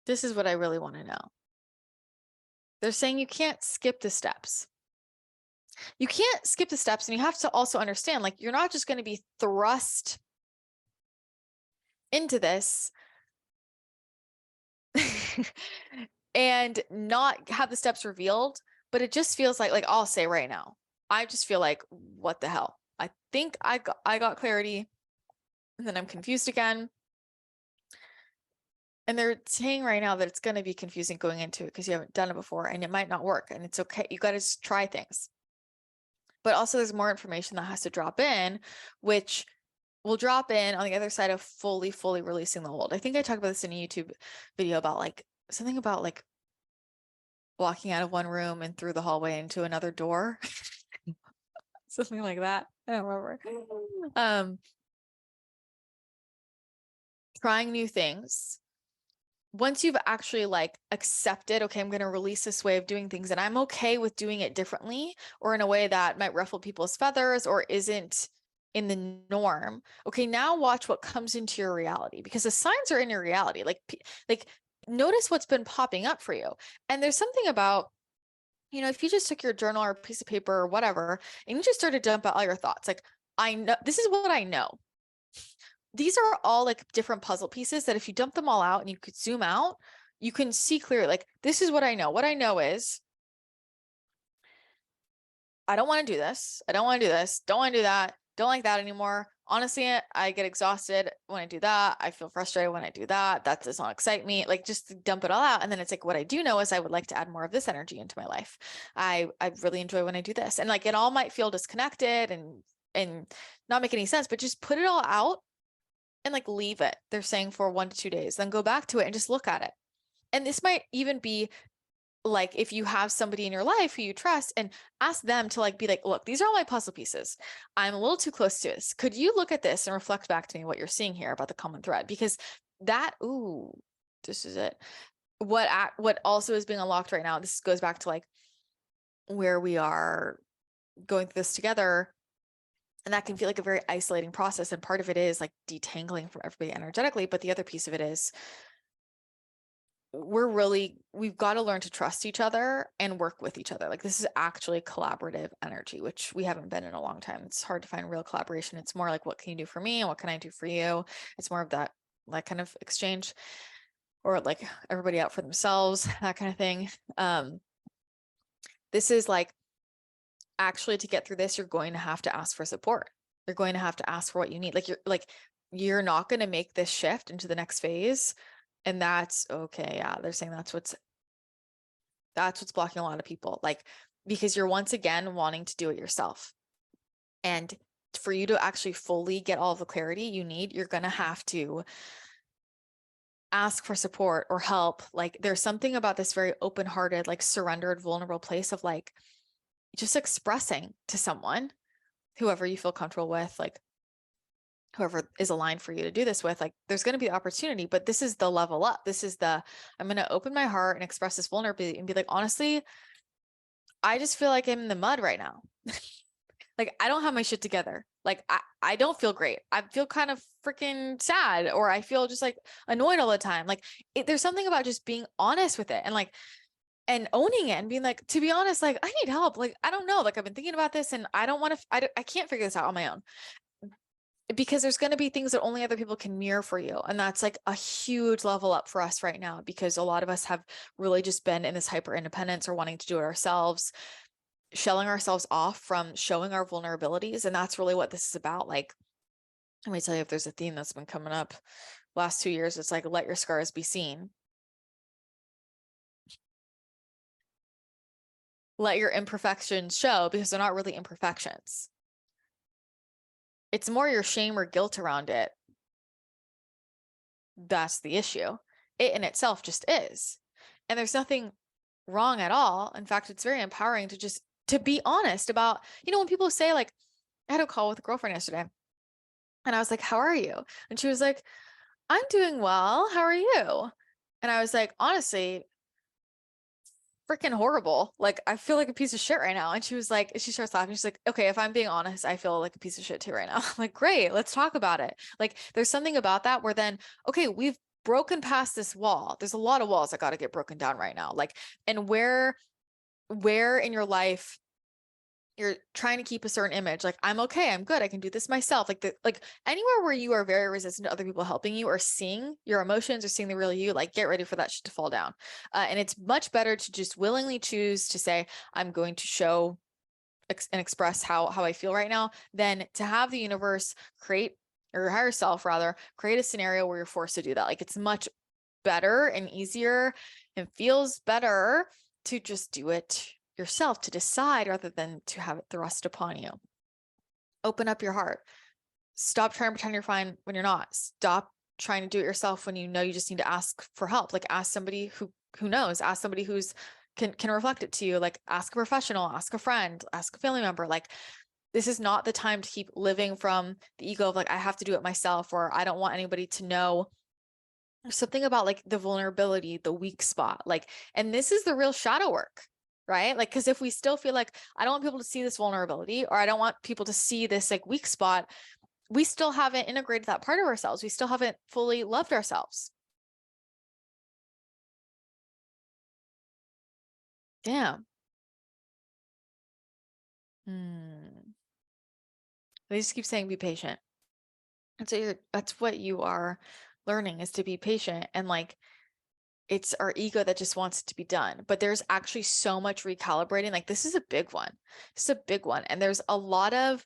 This is what I really want to know. They're saying you can't skip the steps. You can't skip the steps, and you have to also understand, like, you're not just going to be thrust into this and not have the steps revealed, but it just feels like I'll say right now, I just feel like, what the hell? I think I got clarity, and then I'm confused again. And they're saying right now that it's going to be confusing going into it because you haven't done it before, and it might not work, and it's okay. You got to just try things. But also there's more information that has to drop in, which will drop in on the other side of fully releasing the old. I think I talked about this in a YouTube video about like something about like walking out of one room and through the hallway into another door. Something like that. I don't remember. Trying new things. Once you've actually like accepted, okay, I'm going to release this way of doing things, and I'm okay with doing it differently or in a way that might ruffle people's feathers or isn't in the norm. Okay, now watch what comes into your reality, because the signs are in your reality. Like notice what's been popping up for you. And there's something about, you know, if you just took your journal or a piece of paper or whatever, and you just started to dump out all your thoughts, like, I know, this is what I know. These are all like different puzzle pieces that if you dump them all out and you could zoom out, you can see clearly, like, this is what I know. What I know is I don't want to do this. I don't want to do this. Don't want to do that. Don't like that anymore. Honestly, I get exhausted when I do that. I feel frustrated when I do that. That does not excite me. Like, just dump it all out. And then it's like, what I do know is I would like to add more of this energy into my life. I really enjoy when I do this. And like, it all might feel disconnected and not make any sense, but just put it all out and like leave it. They're saying for 1 to 2 days, then go back to it and just look at it. And this might even be like, if you have somebody in your life who you trust, and ask them to like be like, look, these are all my puzzle pieces. I'm a little too close to this. Could you look at this and reflect back to me what you're seeing here about the common thread? Because that, ooh, this is it. What also is being unlocked right now, this goes back to like where we are going through this together. And that can feel like a very isolating process. And part of it is like detangling from everybody energetically. But the other piece of it is we've got to learn to trust each other and work with each other. Like, this is actually collaborative energy, which we haven't been in a long time. It's hard to find real collaboration. It's more like, what can you do for me and what can I do for you? It's more of that kind of exchange, or like everybody out for themselves, that kind of thing. This is like, actually, to get through this, you're going to have to ask for support. You're going to have to ask for what you need. You're not going to make this shift into the next phase. And that's okay. Yeah. They're saying that's what's blocking a lot of people. Like, because you're once again wanting to do it yourself. And for you to actually fully get all the clarity you need, you're going to have to ask for support or help. Like, there's something about this very open-hearted, like surrendered, vulnerable place of like just expressing to someone, whoever you feel comfortable with, like whoever is aligned for you to do this with, like, there's going to be opportunity, but this is the level up. This is I'm going to open my heart and express this vulnerability and be like, honestly, I just feel like I'm in the mud right now. Like, I don't have my shit together. Like, I don't feel great. I feel kind of freaking sad, or I feel just like annoyed all the time. Like, there's something about just being honest with it and like, and owning it and being like, to be honest, like, I need help. Like, I don't know. Like, I've been thinking about this and I don't want to, I can't figure this out on my own, because there's going to be things that only other people can mirror for you. And that's like a huge level up for us right now, because a lot of us have really just been in this hyper independence or wanting to do it ourselves, shelling ourselves off from showing our vulnerabilities. And that's really what this is about. Like, let me tell you, if there's a theme that's been coming up last 2 years, it's like, let your scars be seen. let your imperfections show, because they're not really imperfections. It's more your shame or guilt around it. That's the issue. It in itself just is. And there's nothing wrong at all. In fact, it's very empowering to be honest about, when people say, like, I had a call with a girlfriend yesterday and I was like, how are you? And she was like, I'm doing well. How are you? And I was like, honestly, freaking horrible. Like, I feel like a piece of shit right now. And she was like, she starts laughing. She's like, okay, if I'm being honest, I feel like a piece of shit too right now. I'm like, great, let's talk about it. Like, there's something about that where then, okay, we've broken past this wall. There's a lot of walls that got to get broken down right now. Like, and where in your life you're trying to keep a certain image, like, I'm okay, I'm good, I can do this myself. Like anywhere where you are very resistant to other people helping you or seeing your emotions or seeing the real you, like, get ready for that shit to fall down. And it's much better to just willingly choose to say, I'm going to show and express how I feel right now, than to have the universe create, or your higher self rather, create a scenario where you're forced to do that. Like, it's much better and easier and feels better to just do it yourself, to decide rather than to have it thrust upon you. Open up your heart. Stop trying to pretend you're fine when you're not. Stop trying to do it yourself when you know you just need to ask for help. Like, ask somebody who knows, ask somebody who's can reflect it to you. Like, ask a professional, ask a friend, ask a family member. Like, this is not the time to keep living from the ego of, like, I have to do it myself, or I don't want anybody to know. There's something about, like, the vulnerability, the weak spot, like, and this is the real shadow work, right? Like, because if we still feel like, I don't want people to see this vulnerability, or I don't want people to see this, like, weak spot, we still haven't integrated that part of ourselves. We still haven't fully loved ourselves. Damn. They just keep saying, be patient. And so that's what you are learning, is to be patient. And, like, it's our ego that just wants it to be done. But there's actually so much recalibrating. Like, this is a big one. It's a big one. And there's a lot of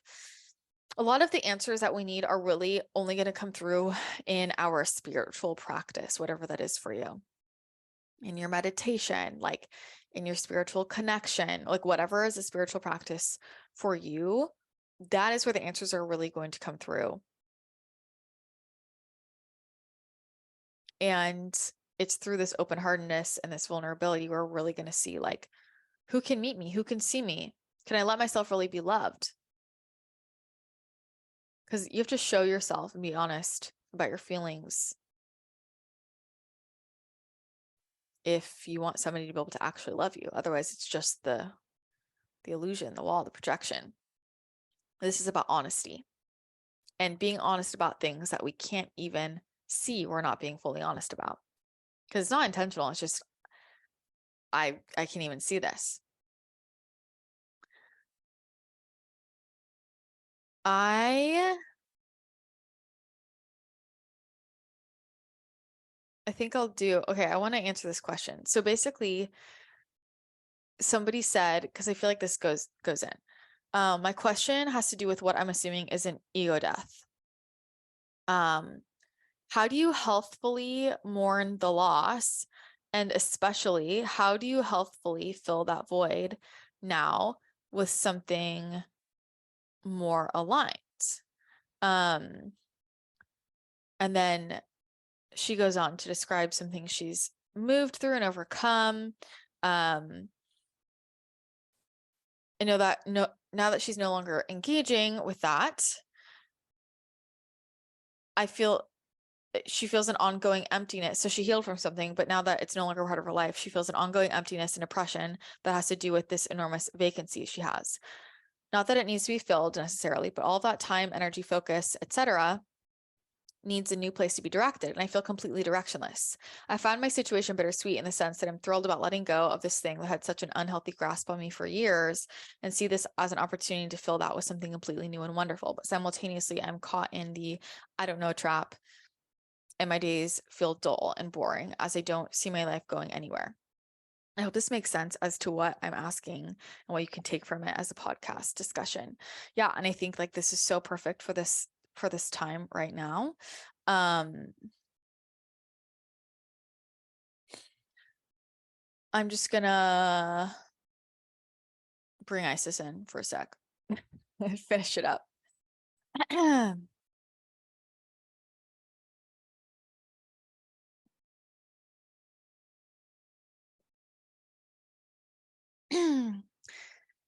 the answers that we need are really only going to come through in our spiritual practice, whatever that is for you. In your meditation, like, in your spiritual connection, like, whatever is a spiritual practice for you, that is where the answers are really going to come through. And it's through this open-heartedness and this vulnerability we're really going to see, like, who can meet me? Who can see me? Can I let myself really be loved? Because you have to show yourself and be honest about your feelings if you want somebody to be able to actually love you. Otherwise, it's just the illusion, the wall, the projection. This is about honesty and being honest about things that we can't even see we're not being fully honest about. Because it's not intentional. It's just, I can't even see this. I think I'll do, okay, I want to answer this question. So basically, somebody said, because I feel like this goes in. My question has to do with what I'm assuming is an ego death. How do you healthfully mourn the loss? And especially, how do you healthfully fill that void now with something more aligned? And then she goes on to describe some things she's moved through and overcome. I know that now that she's no longer engaging with that, she feels an ongoing emptiness. So she healed from something, but now that it's no longer part of her life, she feels an ongoing emptiness and oppression that has to do with this enormous vacancy she has. Not that it needs to be filled necessarily, but all that time, energy, focus, etc., needs a new place to be directed, and I feel completely directionless. I find my situation bittersweet in the sense that I'm thrilled about letting go of this thing that had such an unhealthy grasp on me for years, and see this as an opportunity to fill that with something completely new and wonderful. But simultaneously, I'm caught in the I don't know trap, and my days feel dull and boring as I don't see my life going anywhere. I hope this makes sense as to what I'm asking and what you can take from it as a podcast discussion. Yeah, and I think, like, this is so perfect for this time right now. I'm just gonna bring Isis in for a sec. Finish it up.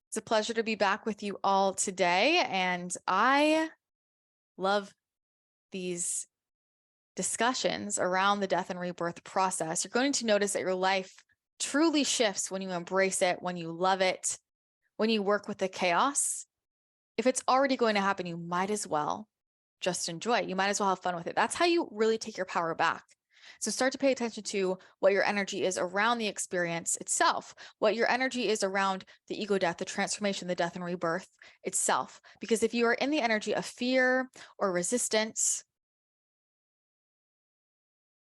It's a pleasure to be back with you all today, and I love these discussions around the death and rebirth process. You're going to notice that your life truly shifts when you embrace it, when you love it, when you work with the chaos. If it's already going to happen, you might as well just enjoy it. You might as well have fun with it. That's how you really take your power back. So start to pay attention to what your energy is around the experience itself, what your energy is around the ego death, the transformation, the death and rebirth itself. Because if you are in the energy of fear or resistance,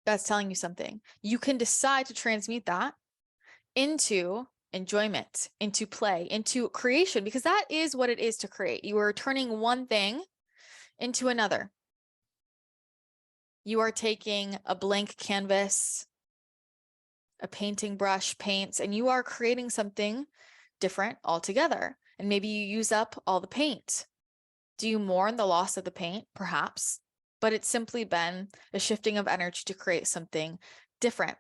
that's telling you something. You can decide to transmute that into enjoyment, into play, into creation, because that is what it is to create. You are turning one thing into another. You are taking a blank canvas, a painting brush, paints, and you are creating something different altogether. And maybe you use up all the paint. Do you mourn the loss of the paint? Perhaps, but it's simply been a shifting of energy to create something different.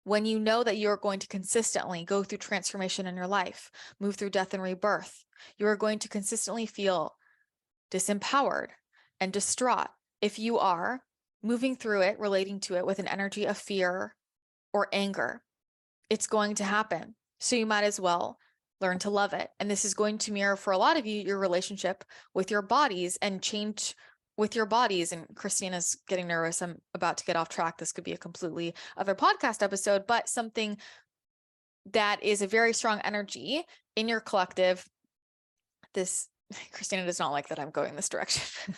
When you know that you're going to consistently go through transformation in your life, move through death and rebirth, you are going to consistently feel disempowered and distraught if you are moving through it, relating to it with an energy of fear or anger. It's going to happen. So you might as well learn to love it. And this is going to mirror for a lot of you, your relationship with your bodies and change with your bodies. And Christina's getting nervous. I'm about to get off track. This could be a completely other podcast episode, but something that is a very strong energy in your collective. This, Christina does not like that I'm going this direction.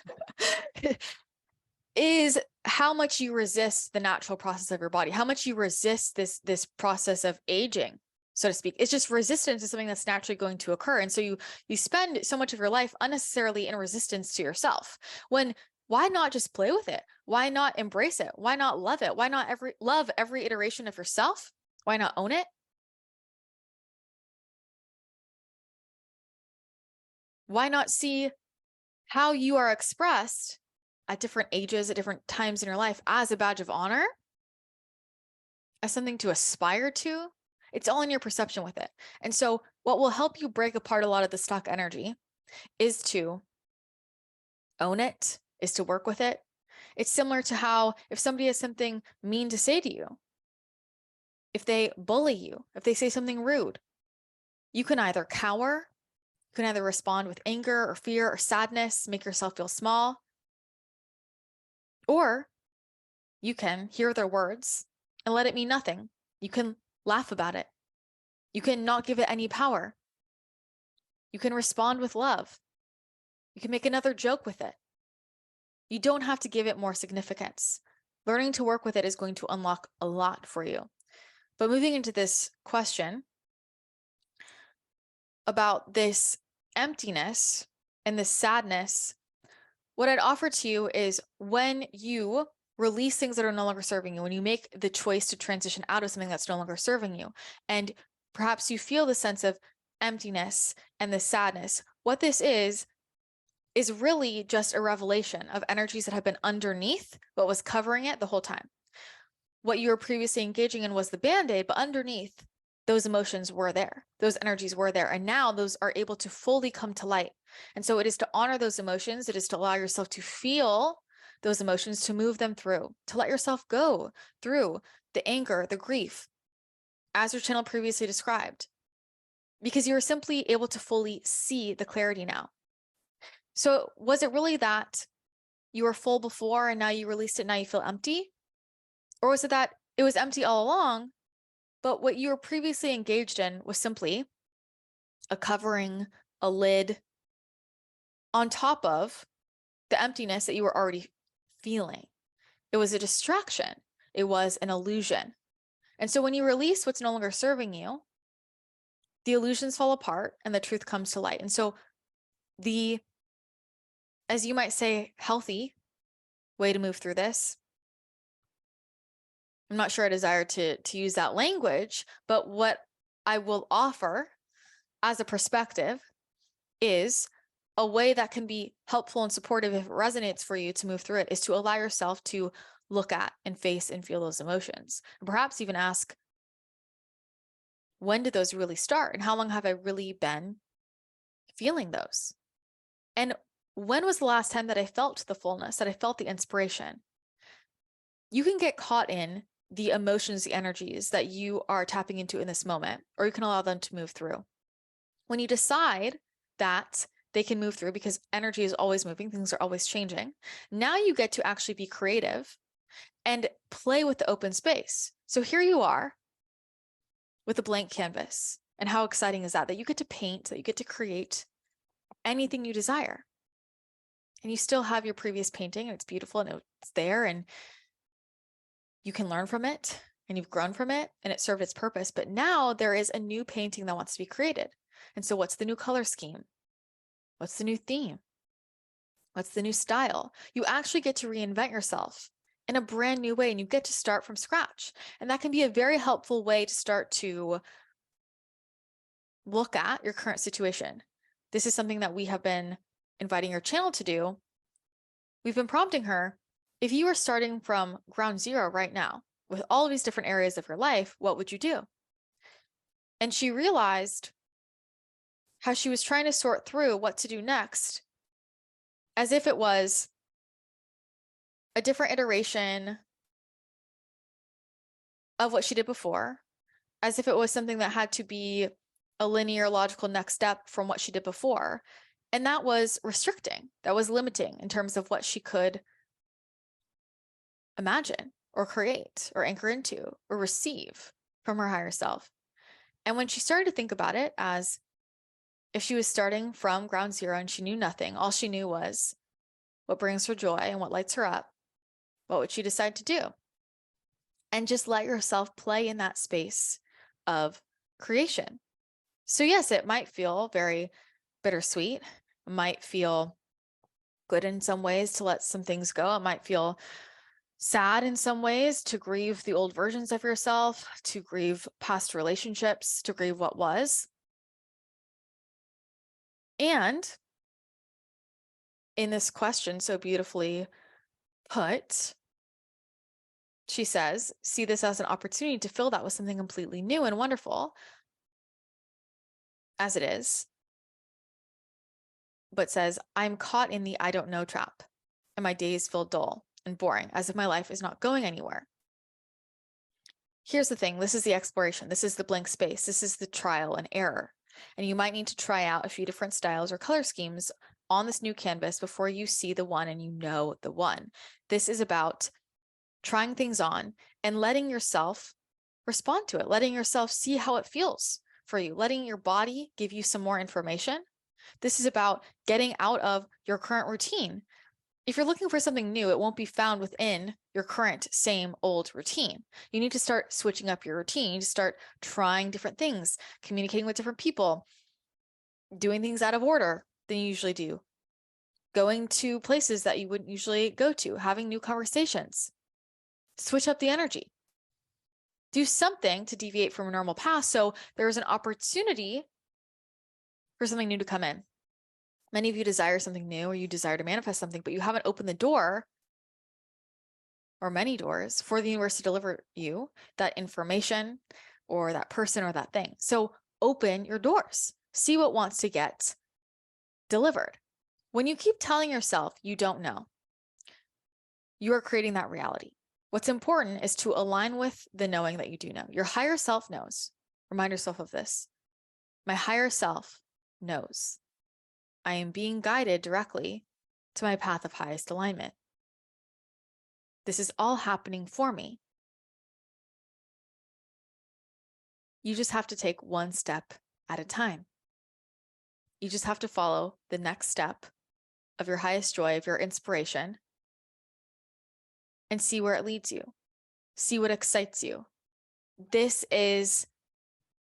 Is how much you resist the natural process of your body, how much you resist this process of aging, so to speak. It's just resistance is something that's naturally going to occur. And so you spend so much of your life unnecessarily in resistance to yourself. Why not just play with it? Why not embrace it? Why not love it? Why not love every iteration of yourself? Why not own it? Why not see how you are expressed at different ages, at different times in your life as a badge of honor, as something to aspire to? It's all in your perception with it. And so what will help you break apart a lot of the stuck energy is to own it, is to work with it. It's similar to how if somebody has something mean to say to you, if they bully you, if they say something rude, you can either cower, you can either respond with anger or fear or sadness, make yourself feel small, or you can hear their words and let it mean nothing. You can laugh about it. You can not give it any power. You can respond with love. You can make another joke with it. You don't have to give it more significance. Learning to work with it is going to unlock a lot for you. But moving into this question about this emptiness and this sadness, what I'd offer to you is when you release things that are no longer serving you, when you make the choice to transition out of something that's no longer serving you, and perhaps you feel the sense of emptiness and the sadness, what this is really just a revelation of energies that have been underneath what was covering it the whole time. What you were previously engaging in was the Band-Aid, but underneath, those emotions were there. Those energies were there. And now those are able to fully come to light. And so it is to honor those emotions. It is to allow yourself to feel those emotions, to move them through, to let yourself go through the anger, the grief, as your channel previously described, because you're simply able to fully see the clarity now. So was it really that you were full before and now you released it, now you feel empty? Or was it that it was empty all along, but what you were previously engaged in was simply a covering, a lid on top of the emptiness that you were already feeling? It was a distraction. It was an illusion. And so when you release what's no longer serving you, the illusions fall apart and the truth comes to light. And so the, as you might say, healthy way to move through this, I'm not sure I desire to use that language, but what I will offer as a perspective is a way that can be helpful and supportive if it resonates for you to move through it, is to allow yourself to look at and face and feel those emotions. And perhaps even ask, when did those really start? And how long have I really been feeling those? And when was the last time that I felt the fullness, that I felt the inspiration? You can get caught in the emotions, the energies that you are tapping into in this moment, or you can allow them to move through. When you decide that they can move through, because energy is always moving, things are always changing, now you get to actually be creative and play with the open space. So here you are with a blank canvas. And how exciting is that? That you get to paint, that you get to create anything you desire. And you still have your previous painting, and it's beautiful and it's there, and you can learn from it, and you've grown from it, and it served its purpose. But now there is a new painting that wants to be created. And so what's the new color scheme? What's the new theme? What's the new style? You actually get to reinvent yourself in a brand new way, and you get to start from scratch. And that can be a very helpful way to start to look at your current situation. This is something that we have been inviting your channel to do. We've been prompting her, if you were starting from ground zero right now with all of these different areas of your life, what would you do? And she realized how she was trying to sort through what to do next, as if it was a different iteration of what she did before, as if it was something that had to be a linear, logical next step from what she did before. And that was restricting, that was limiting in terms of what she could imagine or create or anchor into or receive from her higher self. And when she started to think about it as if she was starting from ground zero and she knew nothing, all she knew was what brings her joy and what lights her up, what would she decide to do? And just let yourself play in that space of creation. So yes, it might feel very bittersweet. It might feel good in some ways to let some things go. It might feel sad in some ways to grieve the old versions of yourself, to grieve past relationships, to grieve what was. And in this question, so beautifully put, she says, see this as an opportunity to fill that with something completely new and wonderful, as it is, but says, I'm caught in the I don't know trap, and my days feel dull and boring, as if my life is not going anywhere. Here's the thing. This is the exploration. This is the blank space. This is the trial and error. And you might need to try out a few different styles or color schemes on this new canvas before you see the one and you know the one. This is about trying things on and letting yourself respond to it, letting yourself see how it feels for you, letting your body give you some more information. This is about getting out of your current routine. If you're looking for something new, it won't be found within your current same old routine. You need to start switching up your routine. You need to start trying different things, communicating with different people, doing things out of order than you usually do, going to places that you wouldn't usually go to, having new conversations. Switch up the energy. Do something to deviate from a normal path so there's an opportunity for something new to come in. Many of you desire something new, or you desire to manifest something, but you haven't opened the door, or many doors, for the universe to deliver you that information or that person or that thing. So open your doors. See what wants to get delivered. When you keep telling yourself you don't know, you are creating that reality. What's important is to align with the knowing that you do know. Your higher self knows. Remind yourself of this. My higher self knows. I am being guided directly to my path of highest alignment. This is all happening for me. You just have to take one step at a time. You just have to follow the next step of your highest joy, of your inspiration, and see where it leads you. See what excites you. This is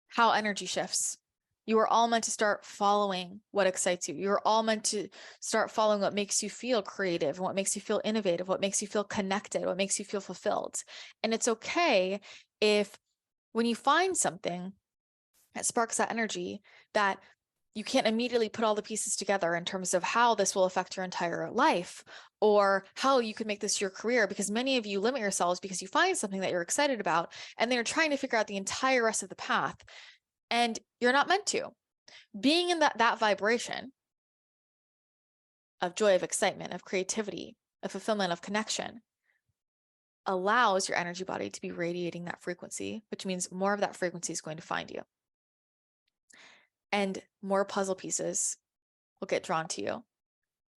how energy shifts. You are all meant to start following what excites you. You're all meant to start following what makes you feel creative, and what makes you feel innovative, what makes you feel connected, what makes you feel fulfilled. And it's okay if when you find something It sparks that energy that you can't immediately put all the pieces together in terms of how this will affect your entire life or how you could make this your career, because many of you limit yourselves because you find something that you're excited about and then you're trying to figure out the entire rest of the path, and you're not meant to. Being in that vibration of joy, of excitement, of creativity, of fulfillment, of connection allows your energy body to be radiating that frequency, which means more of that frequency is going to find you. And more puzzle pieces will get drawn to you,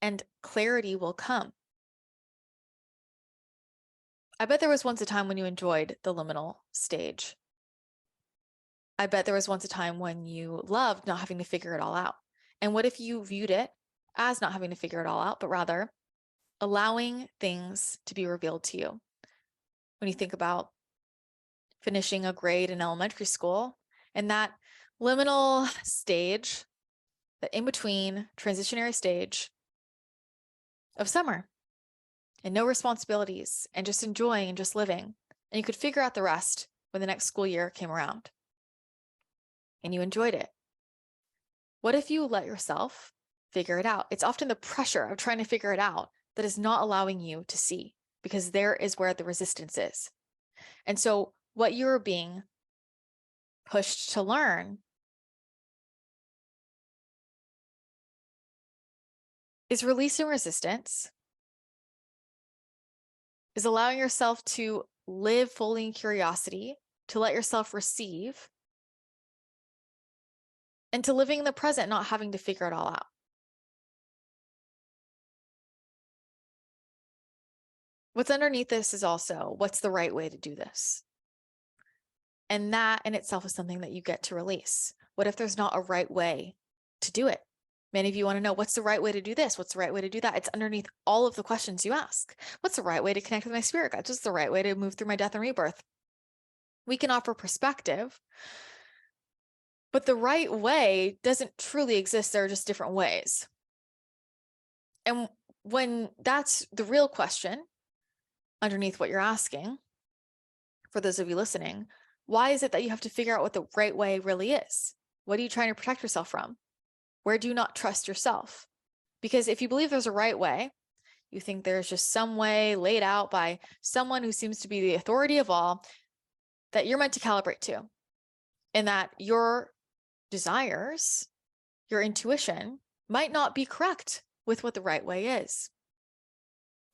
and clarity will come. I bet there was once a time when you enjoyed the liminal stage. I bet there was once a time when you loved not having to figure it all out. And what if you viewed it as not having to figure it all out, but rather allowing things to be revealed to you? When you think about finishing a grade in elementary school and that liminal stage, that in-between transitionary stage of summer and no responsibilities and just enjoying and just living. And you could figure out the rest when the next school year came around and you enjoyed it. What if you let yourself figure it out? It's often the pressure of trying to figure it out that is not allowing you to see, because there is where the resistance is. And so what you're being pushed to learn is releasing resistance, is allowing yourself to live fully in curiosity, to let yourself receive, and to living in the present, not having to figure it all out. What's underneath this is also, what's the right way to do this? And that in itself is something that you get to release. What if there's not a right way to do it? Many of you want to know, what's the right way to do this? What's the right way to do that? It's underneath all of the questions you ask. What's the right way to connect with my spirit guides? What's the right way to move through my death and rebirth? We can offer perspective, but the right way doesn't truly exist. There are just different ways. And when that's the real question underneath what you're asking, for those of you listening, why is it that you have to figure out what the right way really is? What are you trying to protect yourself from? Where do you not trust yourself? Because if you believe there's a right way, you think there's just some way laid out by someone who seems to be the authority of all that you're meant to calibrate to, and that your desires, your intuition might not be correct with what the right way is.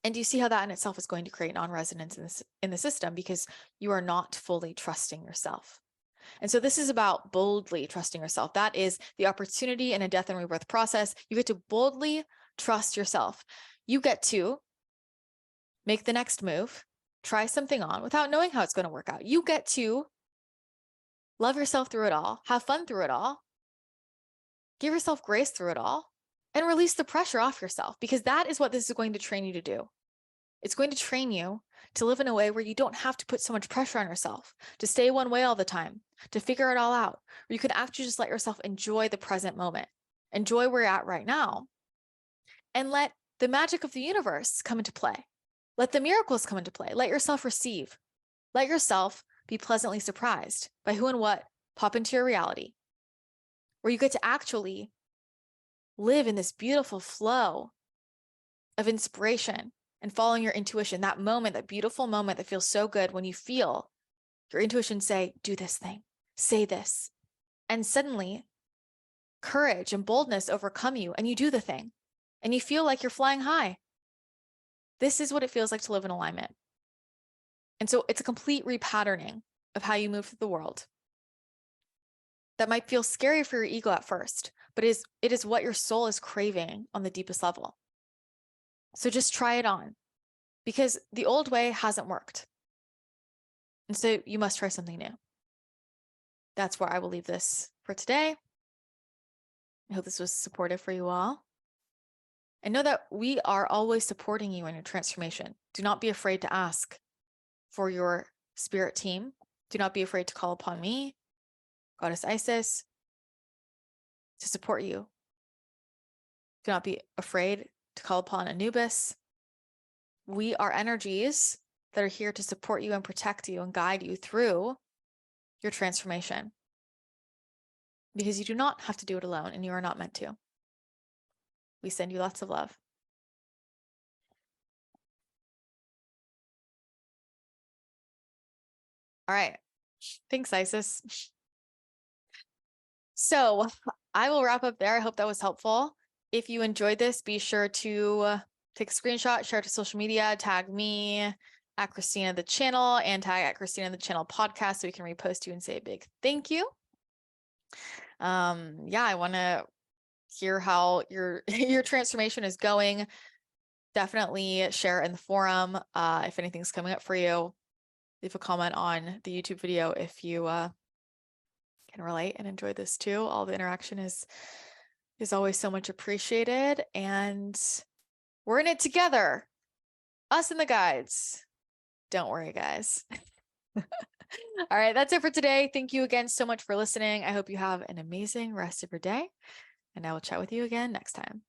And you see how that in itself is going to create non-resonance in the system, because you are not fully trusting yourself. And so this is about boldly trusting yourself. That is the opportunity in a death and rebirth process. You get to boldly trust yourself. You get to make the next move, try something on without knowing how it's going to work out. You get to love yourself through it all, have fun through it all, give yourself grace through it all, and release the pressure off yourself, because that is what this is going to train you to do. It's going to train you to live in a way where you don't have to put so much pressure on yourself, to stay one way all the time, to figure it all out, where you can actually just let yourself enjoy the present moment, enjoy where you're at right now, and let the magic of the universe come into play. Let the miracles come into play. Let yourself receive. Let yourself be pleasantly surprised by who and what pop into your reality, where you get to actually live in this beautiful flow of inspiration and following your intuition, that moment, that beautiful moment that feels so good when you feel your intuition say, do this thing, say this. And suddenly courage and boldness overcome you and you do the thing and you feel like you're flying high. This is what it feels like to live in alignment. And so it's a complete repatterning of how you move through the world. That might feel scary for your ego at first, but it is what your soul is craving on the deepest level. So just try it on, because the old way hasn't worked. And so you must try something new. That's where I will leave this for today. I hope this was supportive for you all. And know that we are always supporting you in your transformation. Do not be afraid to ask for your spirit team. Do not be afraid to call upon me, Goddess Isis, to support you. Do not be afraid to call upon Anubis. We are energies that are here to support you and protect you and guide you through your transformation. because you do not have to do it alone, and you are not meant to. We send you lots of love. All right. Thanks, Isis. So I will wrap up there. I hope that was helpful. If you enjoyed this, be sure to take a screenshot, share it to social media, tag me at Christina the channel, and tag at Christina the channel podcast so we can repost you and say a big thank you. Yeah, I want to hear how your transformation is going. Definitely share in the forum if anything's coming up for you. Leave a comment on the YouTube video if you can relate and enjoy this too. All the interaction is always so much appreciated, and we're in it together. Us and the guides. Don't worry, guys. All right, that's it for today. Thank you again so much for listening. I hope you have an amazing rest of your day, and I will chat with you again next time.